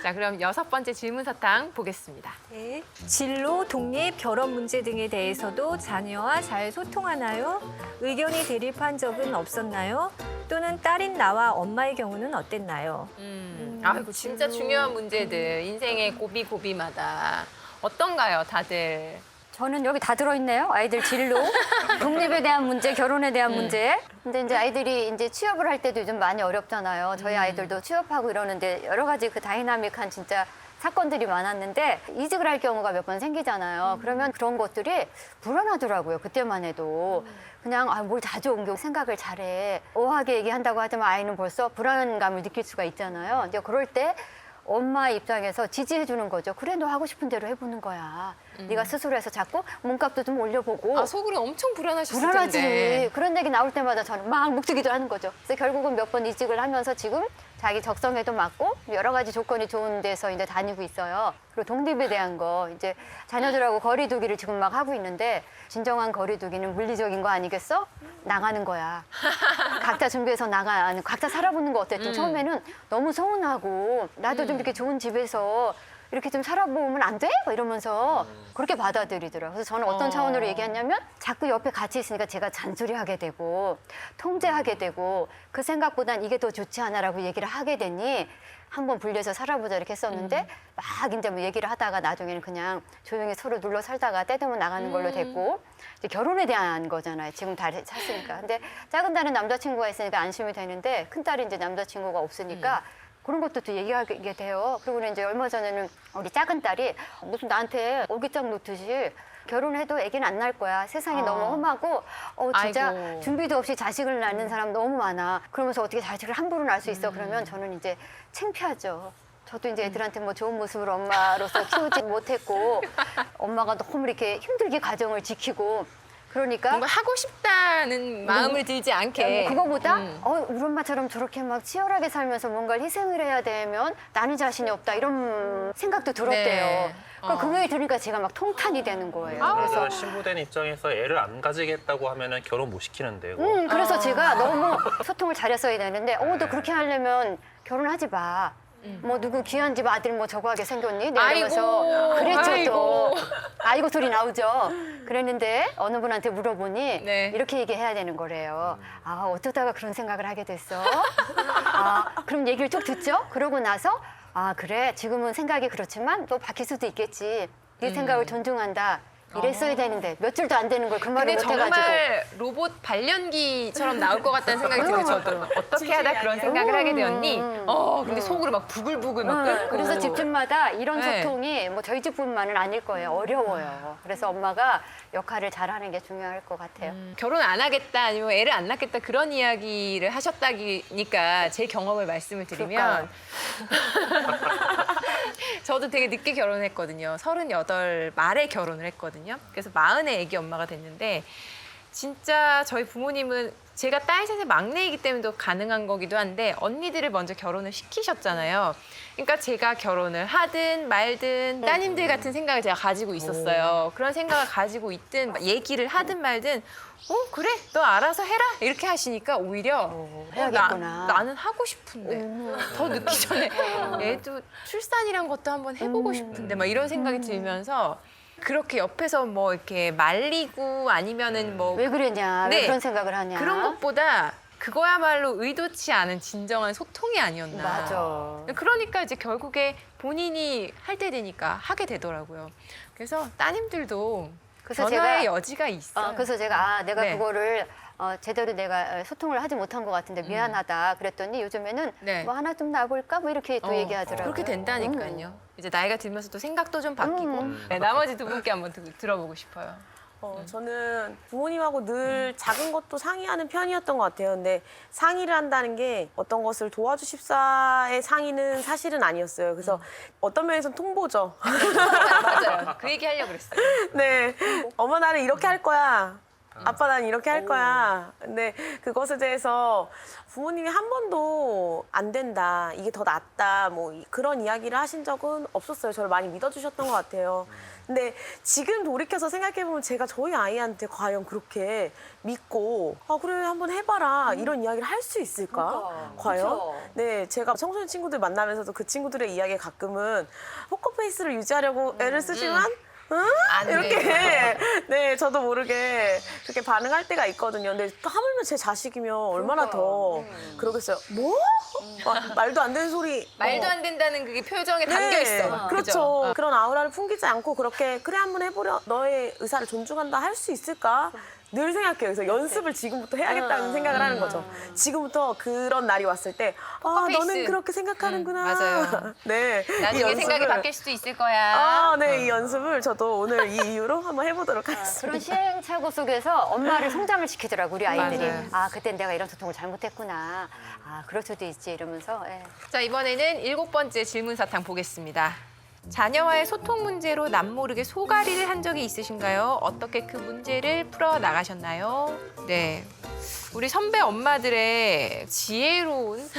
자, 그럼 6번째 질문 사탕 보겠습니다. 네. 진로, 독립, 결혼 문제 등에 대해서도 자녀와 잘 소통하나요? 의견이 대립한 적은 없었나요? 또는 딸인 나와 엄마의 경우는 어땠나요? 아이고 진짜 중요한 문제들. 인생의 고비고비마다 어떤가요, 다들? 저는 여기 다 들어있네요. 아이들 진로, 독립에 대한 문제, 결혼에 대한 문제. 근데 이제 아이들이 이제 취업을 할 때도 요즘 많이 어렵잖아요. 저희 아이들도 취업하고 이러는데 여러 가지 그 다이나믹한 진짜 사건들이 많았는데 이직을 할 경우가 몇 번 생기잖아요. 그러면 그런 것들이 불안하더라고요. 그때만 해도. 그냥 뭘 자주 옮겨 생각을 잘해. 오하게 얘기한다고 하지만 아이는 벌써 불안감을 느낄 수가 있잖아요. 이제 그럴 때 엄마 입장에서 지지해 주는 거죠. 그래 너 하고 싶은 대로 해보는 거야. 네가 스스로 해서 자꾸 몸값도 좀 올려보고. 속으로 엄청 불안하셨을 불안하지. 텐데. 그런 얘기 나올 때마다 저는 막 묵직이도 하는 거죠. 그래서 결국은 몇 번 이직을 하면서 지금 자기 적성에도 맞고 여러 가지 조건이 좋은 데서 이제 다니고 있어요. 그리고 독립에 대한 거 이제 자녀들하고 거리두기를 지금 막 하고 있는데 진정한 거리두기는 물리적인 거 아니겠어? 나가는 거야. 각자 준비해서 나가는 각자 살아보는 거 어땠든 처음에는 너무 서운하고 나도 좀 이렇게 좋은 집에서 이렇게 좀 살아보면 안 돼? 막 이러면서 그렇게 받아들이더라고요. 그래서 저는 어떤 차원으로 얘기했냐면 자꾸 옆에 같이 있으니까 제가 잔소리하게 되고 통제하게 되고 그 생각보단 이게 더 좋지 않아라고 얘기를 하게 되니 한번 분리해서 살아보자 이렇게 했었는데 막 이제 뭐 얘기를 하다가 나중에는 그냥 조용히 서로 눌러 살다가 때 되면 나가는 걸로 됐고 이제 결혼에 대한 거잖아요. 지금 다 찼으니까. 근데 작은 딸은 남자친구가 있으니까 안심이 되는데 큰 딸이 이제 남자친구가 없으니까 그런 것도 또 얘기하게 돼요. 그리고 이제 얼마 전에는 우리 작은 딸이 무슨 나한테 올기장 놓듯이 결혼해도 애기는 안 낳을 거야. 세상이 너무 험하고 진짜 아이고. 준비도 없이 자식을 낳는 사람 너무 많아. 그러면서 어떻게 자식을 함부로 낳을 수 있어? 그러면 저는 이제 창피하죠. 저도 이제 애들한테 뭐 좋은 모습으로 엄마로서 키우지 못했고 엄마가 너무 이렇게 힘들게 가정을 지키고 그러니까 뭔가 하고 싶다는 마음을 들지 않게. 그거보다 우리 엄마처럼 저렇게 막 치열하게 살면서 뭔가를 희생을 해야 되면 나는 자신이 없다 이런 생각도 들었대요. 네. 그러니까 그 얘기 들으니까 제가 막 통탄이 되는 거예요. 그래서 신부된 입장에서 애를 안 가지겠다고 하면은 결혼 못 시키는데. 그래서 제가 너무 소통을 잘했어야 되는데 너 그렇게 하려면 결혼하지 마. 뭐 누구 귀한 집 아들 뭐 저거 하게 생겼니? 네, 이러면서 아이고, 그랬죠 아이고. 또. 아이고 소리 나오죠. 그랬는데 어느 분한테 물어보니 네. 이렇게 얘기해야 되는 거래요. 어쩌다가 그런 생각을 하게 됐어? 그럼 얘기를 쭉 듣죠. 그러고 나서 그래 지금은 생각이 그렇지만 또 바뀔 수도 있겠지. 네 생각을 존중한다. 이랬어야 되는데 몇 줄도 안 되는 걸 그 말을 근데 못해가지고. 정말 로봇 발연기처럼 나올 것 같다는 생각이 들어요. 저도 어떻게 하다 그런 생각을 하게 되었니? 근데 속으로 막 부글부글 막 끓고. 그래서 집집마다 이런 네. 소통이 뭐 저희 집뿐만은 아닐 거예요. 어려워요. 그래서 엄마가 역할을 잘하는 게 중요할 것 같아요. 결혼 안 하겠다 아니면 애를 안 낳겠다 그런 이야기를 하셨다니까 제 경험을 말씀을 드리면 저도 되게 늦게 결혼했거든요. 38 말에 결혼을 했거든요. 그래서 40에 애기 엄마가 됐는데 진짜 저희 부모님은 제가 딸 셋의 막내이기 때문에 더 가능한 거기도 한데 언니들을 먼저 결혼을 시키셨잖아요. 그러니까 제가 결혼을 하든 말든 따님들 같은 생각을 제가 가지고 있었어요. 그런 생각을 가지고 있든 얘기를 하든 말든 그래 너 알아서 해라 이렇게 하시니까 오히려 해야겠구나. 나는 하고 싶은데 더 늦기 전에 애도 출산이란 것도 한번 해보고 싶은데 막 이런 생각이 들면서 그렇게 옆에서 뭐 이렇게 말리고 아니면은 뭐 왜 그러냐, 왜 네. 그런 생각을 하냐. 그런 것보다 그거야말로 의도치 않은 진정한 소통이 아니었나. 맞아. 그러니까 이제 결국에 본인이 할 때 되니까 하게 되더라고요. 그래서 따님들도 그래서 변화의 제가- 여지가 있어요. 그래서 제가 내가 네. 그거를 제대로 내가 소통을 하지 못한 것 같은데 미안하다 그랬더니 요즘에는 네. 뭐 하나 좀 놔볼까 뭐 이렇게 또 얘기하더라고요. 그렇게 된다니까요. 이제 나이가 들면서 또 생각도 좀 바뀌고 네, 나머지 두 분께 한번 들어보고 싶어요. 저는 부모님하고 늘 작은 것도 상의하는 편이었던 것 같아요. 근데 상의를 한다는 게 어떤 것을 도와주십사의 상의는 사실은 아니었어요. 그래서 어떤 면에서는 통보죠. 맞아요. 그 얘기 하려고 그랬어요. 네. 엄마 나는 이렇게 할 거야. 아빠 나는 이렇게 할 거야. 근데 그것에 대해서 부모님이 한 번도 안 된다. 이게 더 낫다. 뭐 그런 이야기를 하신 적은 없었어요. 저를 많이 믿어주셨던 것 같아요. 근데 지금 돌이켜서 생각해보면 제가 저희 아이한테 과연 그렇게 믿고 그래 한번 해봐라 이런 이야기를 할 수 있을까? 과연? 그쵸. 네, 제가 청소년 친구들 만나면서도 그 친구들의 이야기에 가끔은 포커페이스를 유지하려고 애를 쓰지만 안 돼. 이렇게 네 저도 모르게 그렇게 반응할 때가 있거든요. 근데 또 하물며 제 자식이면 얼마나 더 그러겠어요. 뭐? 말도 안 되는 소리. 말도 안 된다는 그게 표정에 담겨 있어. 그렇죠. 그죠? 그런 아우라를 풍기지 않고 그렇게 그래 한번 해보려 너의 의사를 존중한다 할 수 있을까? 늘 생각해요. 그래서 연습을 지금부터 해야겠다는 생각을 하는 거죠. 지금부터 그런 날이 왔을 때 포커페이스. 너는 그렇게 생각하는구나. 맞아요. 네. 이 나중에 생각이 바뀔 수도 있을 거야. 네. 이 연습을 저도 오늘 이 이후로 한번 해보도록 하겠습니다. 그런 시행착오 속에서 엄마를 성장을 시키더라고 우리 아이들이. 맞아요. 그땐 내가 이런 소통을 잘못했구나. 그럴 수도 있지 이러면서. 예. 자, 이번에는 7번째 질문 사탕 보겠습니다. 자녀와의 소통 문제로 남모르게 소가리를 한 적이 있으신가요? 어떻게 그 문제를 풀어 나가셨나요? 네. 우리 선배 엄마들의 지혜로운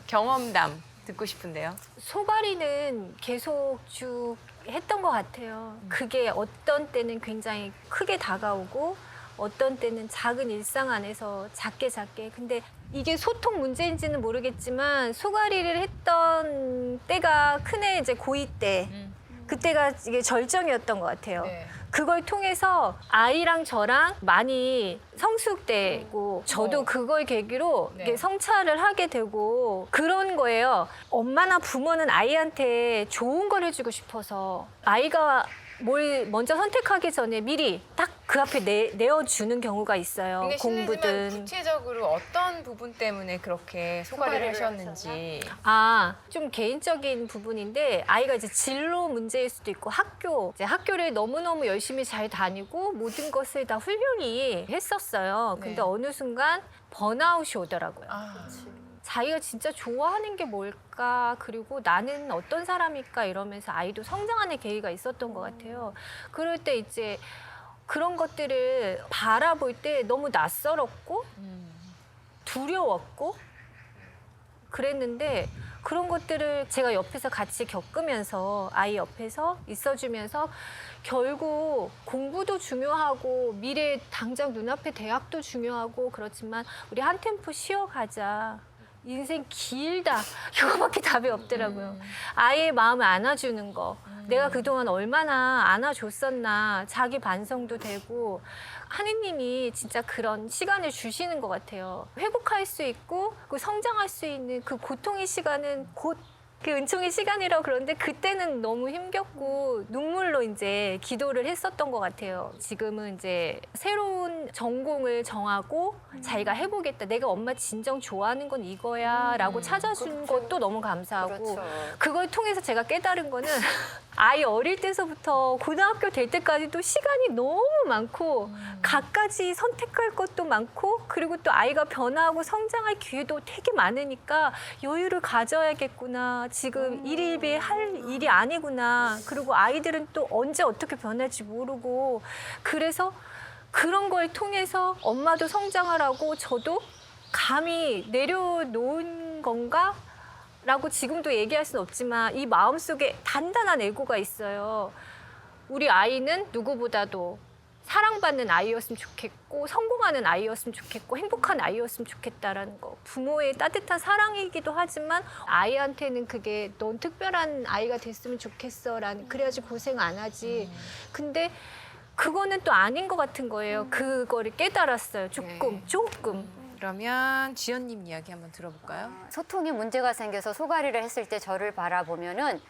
경험담 듣고 싶은데요. 소가리는 계속 쭉 했던 것 같아요. 그게 어떤 때는 굉장히 크게 다가오고 어떤 때는 작은 일상 안에서 작게. 근데 이게 소통 문제인지는 모르겠지만 소가리를 했던 때가 큰애 이제 고2 때 그때가 이게 절정이었던 것 같아요. 네. 그걸 통해서 아이랑 저랑 많이 성숙되고 저도 그걸 계기로 네. 이게 성찰을 하게 되고 그런 거예요. 엄마나 부모는 아이한테 좋은 걸 해주고 싶어서 아이가 뭘 먼저 선택하기 전에 미리 딱 그 앞에 내어주는 경우가 있어요. 이게 실례지만 공부든. 구체적으로 어떤 부분 때문에 그렇게 소가리를 소가리를 하셨는지. 좀 개인적인 부분인데 아이가 이제 진로 문제일 수도 있고 이제 학교를 너무너무 열심히 잘 다니고 모든 것을 다 훌륭히 했었어요. 근데 네. 어느 순간 번아웃이 오더라고요. 아, 자기가 진짜 좋아하는 게 뭘까 그리고 나는 어떤 사람일까 이러면서 아이도 성장하는 계기가 있었던 것 같아요. 그럴 때 이제 그런 것들을 바라볼 때 너무 낯설었고 두려웠고 그랬는데 그런 것들을 제가 옆에서 같이 겪으면서 아이 옆에서 있어주면서 결국 공부도 중요하고 미래 당장 눈앞에 대학도 중요하고 그렇지만 우리 한 템포 쉬어가자. 인생 길다. 이거밖에 답이 없더라고요. 아이의 마음을 안아주는 거. 내가 그동안 얼마나 안아줬었나. 자기 반성도 되고. 하느님이 진짜 그런 시간을 주시는 것 같아요. 회복할 수 있고 그 성장할 수 있는 그 고통의 시간은 곧 그 은총의 시간이라고 그러는데 그때는 너무 힘겹고 눈물로 이제 기도를 했었던 것 같아요. 지금은 이제 새로운 전공을 정하고 자기가 해보겠다. 내가 엄마 진정 좋아하는 건 이거야 라고 찾아준 것도 너무 감사하고 그렇죠. 그걸 통해서 제가 깨달은 거는 아이 어릴 때서부터 고등학교 될 때까지도 시간이 너무 많고 갖가지 선택할 것도 많고 그리고 또 아이가 변화하고 성장할 기회도 되게 많으니까 여유를 가져야겠구나. 지금 일일비에 할 일이 아니구나. 그리고 아이들은 또 언제 어떻게 변할지 모르고 그래서 그런 걸 통해서 엄마도 성장을 하고 저도 감히 내려놓은 건가? 라고 지금도 얘기할 수는 없지만 이 마음속에 단단한 애고가 있어요. 우리 아이는 누구보다도 사랑받는 아이였으면 좋겠고 성공하는 아이였으면 좋겠고 행복한 아이였으면 좋겠다라는 거. 부모의 따뜻한 사랑이기도 하지만 아이한테는 그게 넌 특별한 아이가 됐으면 좋겠어라는 그래야지 고생 안 하지. 근데 그거는 또 아닌 것 같은 거예요. 그거를 깨달았어요. 조금. 그러면 지연님 이야기 한번 들어볼까요? 소통에 문제가 생겨서 소가리를 했을 때 저를 바라보면은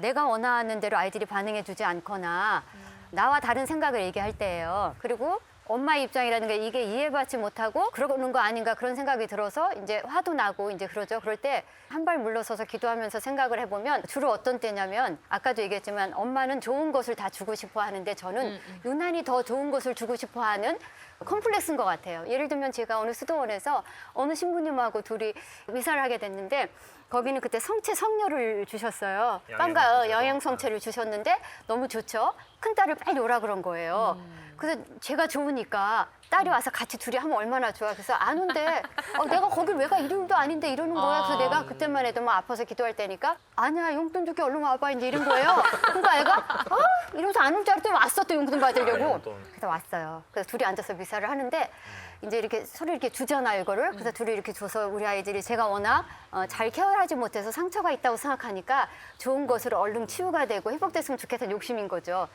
내가 원하는 대로 아이들이 반응해주지 않거나 나와 다른 생각을 얘기할 때예요. 그리고 엄마의 입장이라는 게 이게 이해받지 못하고 그러는 거 아닌가 그런 생각이 들어서 이제 화도 나고 이제 그러죠. 그럴 때 한 발 물러서서 기도하면서 생각을 해보면 주로 어떤 때냐면 아까도 얘기했지만 엄마는 좋은 것을 다 주고 싶어 하는데 저는 유난히 더 좋은 것을 주고 싶어 하는 컴플렉스인 것 같아요. 예를 들면 제가 어느 수도원에서 어느 신부님하고 둘이 미사를 하게 됐는데 거기는 그때 성녀를 주셨어요. 빵과 영양성체를 주셨는데 너무 좋죠. 큰딸을 빨리 오라 그런 거예요. 그래서 제가 좋으니까 딸이 와서 같이 둘이 하면 얼마나 좋아. 그래서 안 온대. 내가 거길 왜 가? 일요일도 아닌데 이러는 거야. 그래서 내가 그때만 해도 막 아파서 기도할 때니까 아니야 용돈 줄게 얼른 와봐 이제 이런 거예요. 그러니까 애가 이러면서 안 올 줄 알았더니 왔어 또 용돈 받으려고. 그래서 왔어요. 그래서 둘이 앉아서 미사를 하는데 이제 이렇게 서로 이렇게 주잖아요 이거를. 그래서 둘이 이렇게 줘서 우리 아이들이 제가 워낙 잘 케어하지 못해서 상처가 있다고 생각하니까 좋은 것으로 얼른 치유가 되고 회복됐으면 좋겠다는 욕심인 거죠.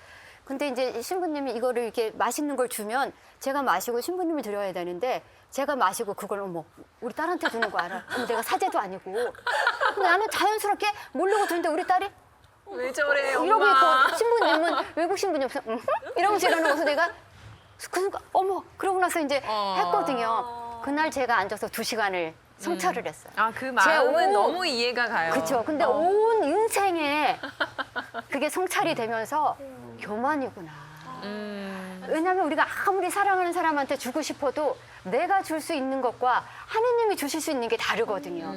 근데 이제 신부님이 이거를 이렇게 맛있는 걸 주면 제가 마시고 신부님이 드려야 되는데 제가 마시고 그걸 어머 우리 딸한테 주는 거 알아? 어머, 내가 사제도 아니고. 근데 나는 자연스럽게 모르고 주는데 우리 딸이 왜 저래, 이러고 있고 신부님은 외국 신부님께서 이러면서 이러는 거서 내가 그러니까 어머 그러고 나서 이제 했거든요. 그날 제가 앉아서 2시간을 성찰을 했어요. 그 마음은 온- 너무 이해가 가요. 그렇죠. 근데 온 인생에 그게 성찰이 되면서 교만이구나. 왜냐하면 우리가 아무리 사랑하는 사람한테 주고 싶어도 내가 줄 수 있는 것과 하느님이 주실 수 있는 게 다르거든요.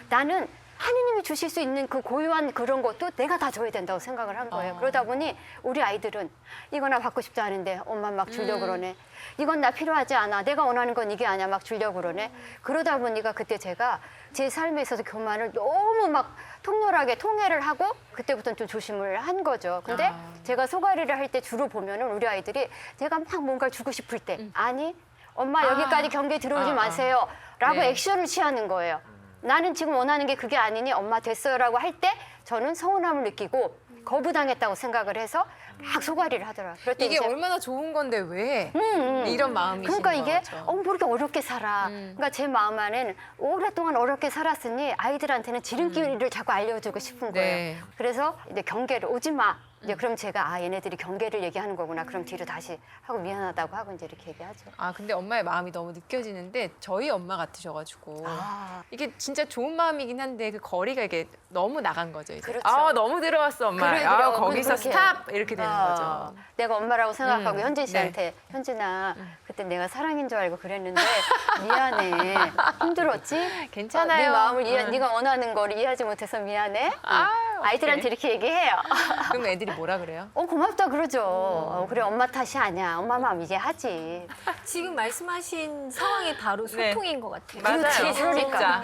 나는 하느님이 주실 수 있는 그 고유한 그런 것도 내가 다 줘야 된다고 생각을 한 거예요. 그러다 보니 우리 아이들은 이거 나 받고 싶지 않은데 엄마 막 주려고 그러네. 이건 나 필요하지 않아. 내가 원하는 건 이게 아니야. 막 주려고 그러네. 그러다 보니까 그때 제가 제 삶에 있어서 교만을 너무 막 통렬하게 통해를 하고 그때부터는 좀 조심을 한 거죠. 근데 제가 소가리를 할 때 주로 보면은 우리 아이들이 제가 막 뭔가를 주고 싶을 때 아니 엄마 여기까지 경계 들어오지 마세요. 라고 네. 액션을 취하는 거예요. 나는 지금 원하는 게 그게 아니니 엄마 됐어요라고 할 때 저는 서운함을 느끼고 거부당했다고 생각을 해서 막 소가리를 하더라고요. 그랬더니 이게 이제 얼마나 좋은 건데 왜 음. 이런 마음이신 그러니까 이게 거죠. 뭐 이렇게 어렵게 살아. 그러니까 제 마음 안에는 오랫동안 어렵게 살았으니 아이들한테는 지름길을 자꾸 알려주고 싶은 거예요. 네. 그래서 이제 경계를 오지 마. 이제 그럼 제가 얘네들이 경계를 얘기하는 거구나. 그럼 뒤로 다시 하고 미안하다고 하고 이제 이렇게 얘기하죠. 아 근데 엄마의 마음이 너무 느껴지는데 저희 엄마 같으셔가지고 아. 이게 진짜 좋은 마음이긴 한데 그 거리가 이게 너무 나간 거죠 이제. 그렇죠. 아 너무 들어왔어 엄마. 그래, 아 그래. 거기서 그렇게. 스탑 이렇게 되는 거죠. 내가 엄마라고 생각하고 현진 네. 씨한테 현진아 그때 내가 사랑인 줄 알고 그랬는데 미안해. 힘들었지? 괜찮아요. 네 마음을 네가 원하는 거를 이해하지 못해서 미안해. 아이들한테 이렇게 얘기해요. 그럼 애들이 뭐라 그래요? 고맙다 그러죠. 그래 엄마 탓이 아니야. 엄마 마음 이제 하지. 지금 말씀하신 상황이 바로 네. 소통인 것 같아요. 맞아요. 그러니까. 진짜.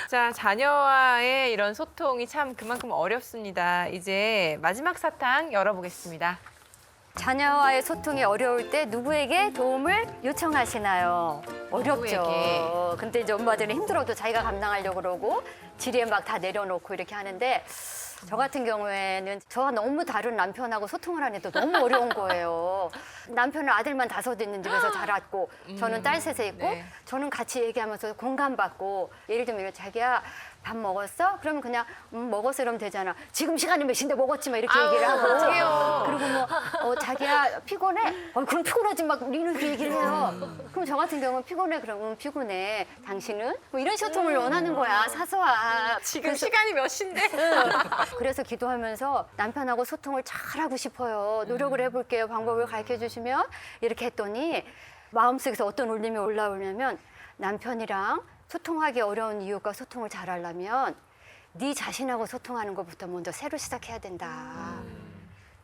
자, 자녀와의 이런 소통이 참 그만큼 어렵습니다. 이제 마지막 사탕 열어보겠습니다. 자녀와의 소통이 어려울 때 누구에게 도움을 요청하시나요? 어렵죠. 누구에게? 근데 이제 엄마들은 힘들어도 자기가 감당하려고 그러고 지리에 막 다 내려놓고 이렇게 하는데 저 같은 경우에는 저와 너무 다른 남편하고 소통을 하는데 너무 어려운 거예요. 남편은 아들만 5 있는 집에서 자랐고 저는 딸 3에 있고 네. 저는 같이 얘기하면서 공감받고 예를 들면 자기야 밥 먹었어? 그러면 그냥 먹었어 이러면 되잖아. 지금 시간이 몇 시인데 먹었지 막 이렇게 얘기를 하고 어떡해요. 그리고 뭐 자기야 피곤해? 그럼 피곤하지 막 니는 그 얘기를 해요. 그럼 저 같은 경우는 피곤해 그러면 피곤해. 당신은? 뭐 이런 소통을 원하는 거야 사소한. 지금 시간이 몇 시인데? 그래서 기도하면서 남편하고 소통을 잘하고 싶어요. 노력을 해볼게요. 방법을 가르쳐 주시면 이렇게 했더니 마음속에서 어떤 울림이 올라오냐면 남편이랑 소통하기 어려운 이유가 소통을 잘하려면 네 자신하고 소통하는 것부터 먼저 새로 시작해야 된다.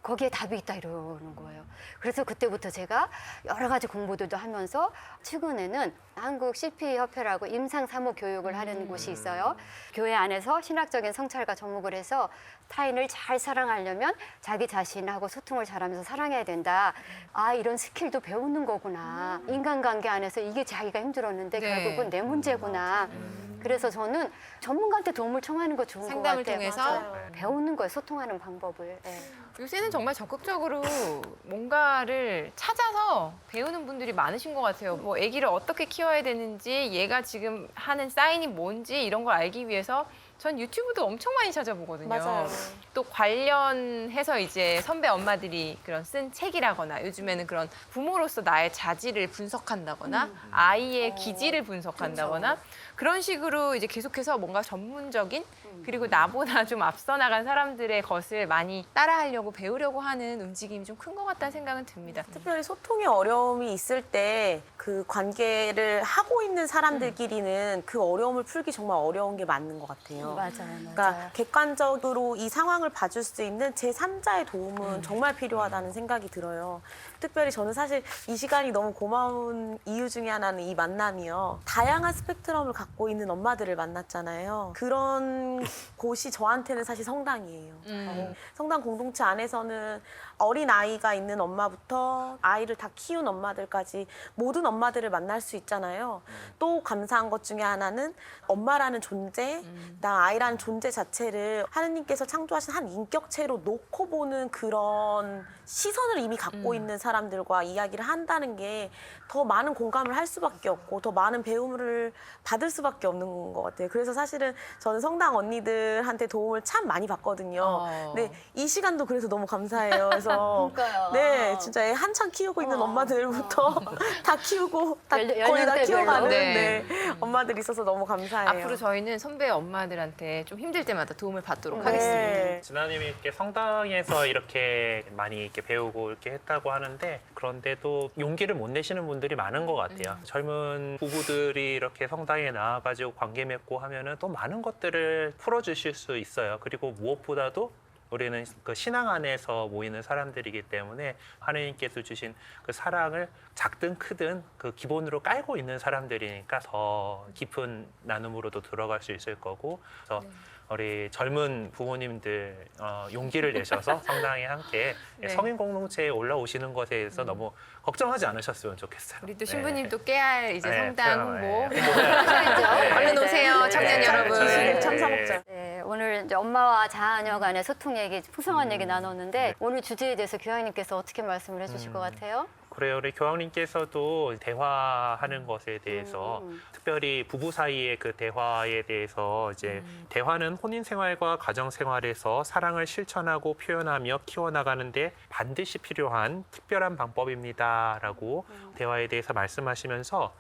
거기에 답이 있다 이러는 거예요. 그래서 그때부터 제가 여러 가지 공부들도 하면서 최근에는 한국 CP 협회라고 임상 사모 교육을 하는 곳이 있어요. 교회 안에서 신학적인 성찰과 접목을 해서 타인을 잘 사랑하려면 자기 자신하고 소통을 잘하면서 사랑해야 된다. 이런 스킬도 배우는 거구나. 인간관계 안에서 이게 자기가 힘들었는데 네. 결국은 내 문제구나. 그래서 저는 전문가한테 도움을 청하는 거 좋은 것 상담을 같아요. 통해서? 맞아요. 배우는 거예요. 소통하는 방법을. 네. 요새는 정말 적극적으로 뭔가를 찾아서 배우는 분들이 많으신 것 같아요. 뭐 아기를 어떻게 키워야 되는지, 얘가 지금 하는 사인이 뭔지 이런 걸 알기 위해서 전 유튜브도 엄청 많이 찾아보거든요. 맞아요. 또 관련해서 이제 선배 엄마들이 그런 쓴 책이라거나 요즘에는 그런 부모로서 나의 자질을 분석한다거나 아이의 기질을 분석한다거나 그런 식으로 이제 계속해서 뭔가 전문적인 그리고 나보다 좀 앞서 나간 사람들의 것을 많이 따라하려고 배우려고 하는 움직임이 좀 큰 것 같다는 생각은 듭니다. 특별히 소통의 어려움이 있을 때 그 관계를 하고 있는 사람들끼리는 그 어려움을 풀기 정말 어려운 게 맞는 것 같아요. 맞아요. 그러니까 객관적으로 이 상황을 봐줄 수 있는 제3자의 도움은 정말 필요하다는 생각이 들어요. 특별히 저는 사실 이 시간이 너무 고마운 이유 중에 하나는 이 만남이요. 다양한 스펙트럼을 갖고 있는 엄마들을 만났잖아요. 그런 곳이 저한테는 사실 성당이에요. 성당 공동체 안에서는 어린 아이가 있는 엄마부터 아이를 다 키운 엄마들까지 모든 엄마들을 만날 수 있잖아요. 또 감사한 것 중에 하나는 엄마라는 존재, 나 아이라는 존재 자체를 하느님께서 창조하신 한 인격체로 놓고 보는 그런 시선을 이미 갖고 있는 사람들과 이야기를 한다는 게 더 많은 공감을 할 수밖에 없고 더 많은 배움을 받을 수밖에 없는 것 같아요. 그래서 사실은 저는 성당 언니들한테 도움을 참 많이 받거든요. 근데 이 시간도 그래서 너무 감사해요. 그래서 그러니까요. 네, 진짜 애 한창 키우고 있는 엄마들부터 다 키우고 다 거의 다 연령대별로. 키워가는 네. 엄마들이 있어서 너무 감사해요. 앞으로 저희는 선배 엄마들한테 좀 힘들 때마다 도움을 받도록 네. 하겠습니다. 진아님이 이렇게 성당에서 이렇게 많이 이렇게 배우고 이렇게 했다고 하는데 그런데도 용기를 못 내시는 분들이 많은 것 같아요. 젊은 부부들이 이렇게 성당에 나와가지고 관계 맺고 하면은 또 많은 것들을 풀어주실 수 있어요. 그리고 무엇보다도 우리는 그 신앙 안에서 모이는 사람들이기 때문에 하느님께서 주신 그 사랑을 작든 크든 그 기본으로 깔고 있는 사람들이니까 더 깊은 나눔으로도 들어갈 수 있을 거고 그래서 우리 젊은 부모님들 용기를 내셔서 성당에 함께 네. 성인 공동체에 올라오시는 것에 대해서 너무 걱정하지 않으셨으면 좋겠어요. 우리 또 네. 신부님도 깨알 이제 네, 성당 홍보 네. 얼른 오세요, 청년 네. 여러분. 지식의 참사목자. 네, 오늘 이제 엄마와 자녀 간의 소통 얘기, 풍성한 얘기 나눴는데 오늘 주제에 대해서 교황님께서 어떻게 말씀을 해주실 것 같아요? 그래요. 우리 교황님께서도 대화하는 것에 대해서 특별히 부부 사이의 그 대화에 대해서 이제 대화는 혼인 생활과 가정 생활에서 사랑을 실천하고 표현하며 키워나가는데 반드시 필요한 특별한 방법입니다라고 대화에 대해서 말씀하시면서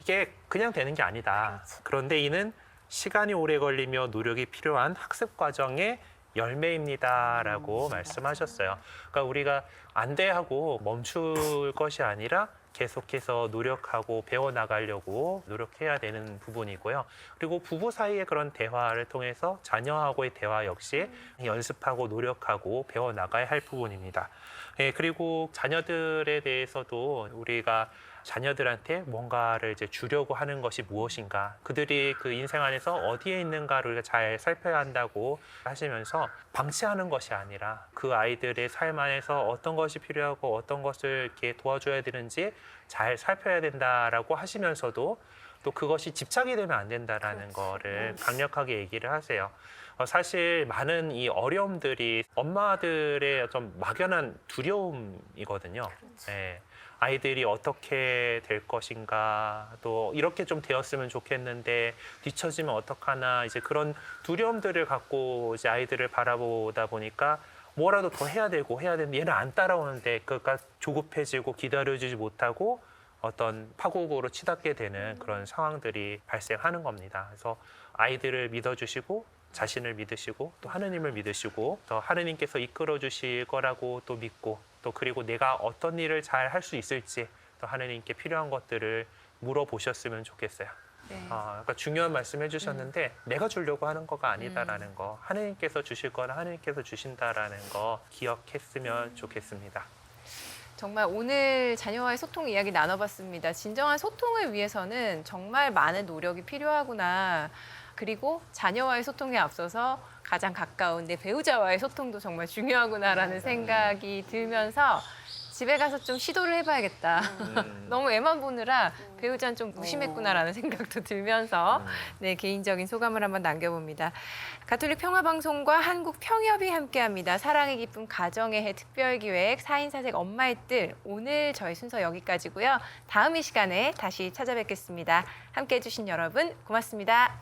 이게 그냥 되는 게 아니다. 그런데 이는 시간이 오래 걸리며 노력이 필요한 학습 과정의 열매입니다라고 말씀하셨어요. 그러니까 우리가 안 돼 하고 멈출 것이 아니라 계속해서 노력하고 배워나가려고 노력해야 되는 부분이고요. 그리고 부부 사이의 그런 대화를 통해서 자녀하고의 대화 역시 연습하고 노력하고 배워나가야 할 부분입니다. 예, 그리고 자녀들에 대해서도 우리가 자녀들한테 뭔가를 이제 주려고 하는 것이 무엇인가, 그들이 그 인생 안에서 어디에 있는가를 잘 살펴야 한다고 하시면서 방치하는 것이 아니라 그 아이들의 삶 안에서 어떤 것이 필요하고 어떤 것을 이렇게 도와줘야 되는지 잘 살펴야 된다라고 하시면서도 또 그것이 집착이 되면 안 된다라는 거를 강력하게 얘기를 하세요. 사실 많은 이 어려움들이 엄마들의 좀 막연한 두려움이거든요. 예. 아이들이 어떻게 될 것인가, 또 이렇게 좀 되었으면 좋겠는데 뒤처지면 어떡하나, 이제 그런 두려움들을 갖고 이제 아이들을 바라보다 보니까 뭐라도 더 해야 되는데 얘는 안 따라오는데 그러니까 조급해지고 기다려주지 못하고 어떤 파국으로 치닫게 되는 그런 상황들이 발생하는 겁니다. 그래서 아이들을 믿어주시고 자신을 믿으시고 또 하느님을 믿으시고 또 하느님께서 이끌어 주실 거라고 또 믿고 또 그리고 내가 어떤 일을 잘 할 수 있을지 또 하느님께 필요한 것들을 물어보셨으면 좋겠어요. 네. 그러니까 중요한 말씀 해주셨는데 내가 주려고 하는 거가 아니다라는 거, 하느님께서 주실 거는 하느님께서 주신다라는 거 기억했으면 좋겠습니다. 정말 오늘 자녀와의 소통 이야기 나눠봤습니다. 진정한 소통을 위해서는 정말 많은 노력이 필요하구나. 그리고 자녀와의 소통에 앞서서 가장 가까운 내 배우자와의 소통도 정말 중요하구나라는 생각이 들면서 집에 가서 좀 시도를 해봐야겠다. 너무 애만 보느라 배우자는 좀 무심했구나라는 생각도 들면서 네, 개인적인 소감을 한번 남겨봅니다. 가톨릭 평화방송과 한국평협이 함께합니다. 사랑의 기쁨 가정의 해 특별기획 4인 사색 엄마의 뜰. 오늘 저희 순서 여기까지고요. 다음 이 시간에 다시 찾아뵙겠습니다. 함께해 주신 여러분 고맙습니다.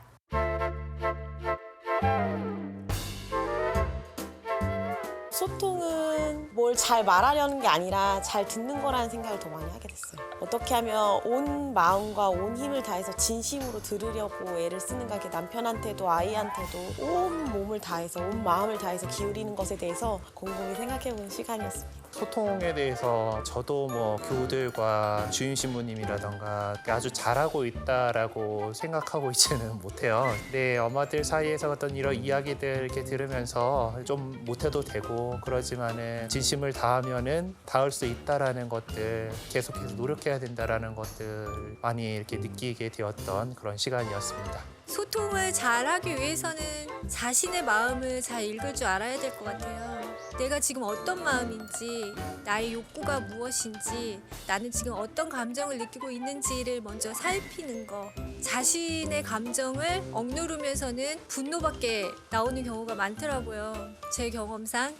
소통은 뭘 잘 말하려는 게 아니라 잘 듣는 거라는 생각을 더 많이 하게 됐어요. 어떻게 하면 온 마음과 온 힘을 다해서 진심으로 들으려고 애를 쓰는가, 이렇게 남편한테도 아이한테도 온 몸을 다해서 온 마음을 다해서 기울이는 것에 대해서 곰곰이 생각해보는 시간이었습니다. 소통에 대해서 저도 뭐 교우들과 주임 신부님이라던가 아주 잘하고 있다라고 생각하고 있지는 못해요. 근데 엄마들 사이에서 어떤 이런 이야기들 이렇게 들으면서 좀 못해도 되고 그러지만은 진심을 다하면은 닿을 수 있다라는 것들, 계속해서 노력해야 된다라는 것들 많이 이렇게 느끼게 되었던 그런 시간이었습니다. 소통을 잘하기 위해서는 자신의 마음을 잘 읽을 줄 알아야 될 것 같아요. 내가 지금 어떤 마음인지, 나의 욕구가 무엇인지, 나는 지금 어떤 감정을 느끼고 있는지를 먼저 살피는 거. 자신의 감정을 억누르면서는 분노밖에 나오는 경우가 많더라고요. 제 경험상.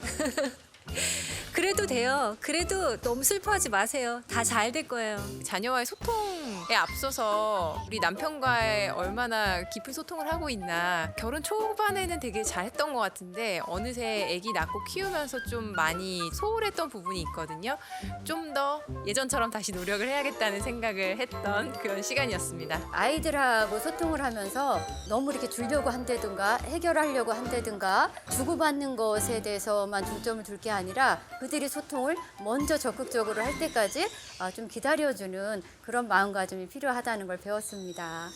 그래도 돼요. 그래도 너무 슬퍼하지 마세요. 다 잘 될 거예요. 자녀와의 소통에 앞서서 우리 남편과의 얼마나 깊은 소통을 하고 있나. 결혼 초반에는 되게 잘했던 것 같은데 어느새 아기 낳고 키우면서 좀 많이 소홀했던 부분이 있거든요. 좀 더 예전처럼 다시 노력을 해야겠다는 생각을 했던 그런 시간이었습니다. 아이들하고 소통을 하면서 너무 이렇게 주려고 한다든가 해결하려고 한다든가 주고받는 것에 대해서만 중점을 둘 게 아니라 그들이 소통을 먼저 적극적으로 할 때까지 좀 기다려주는 그런 마음가짐이 필요하다는 걸 배웠습니다.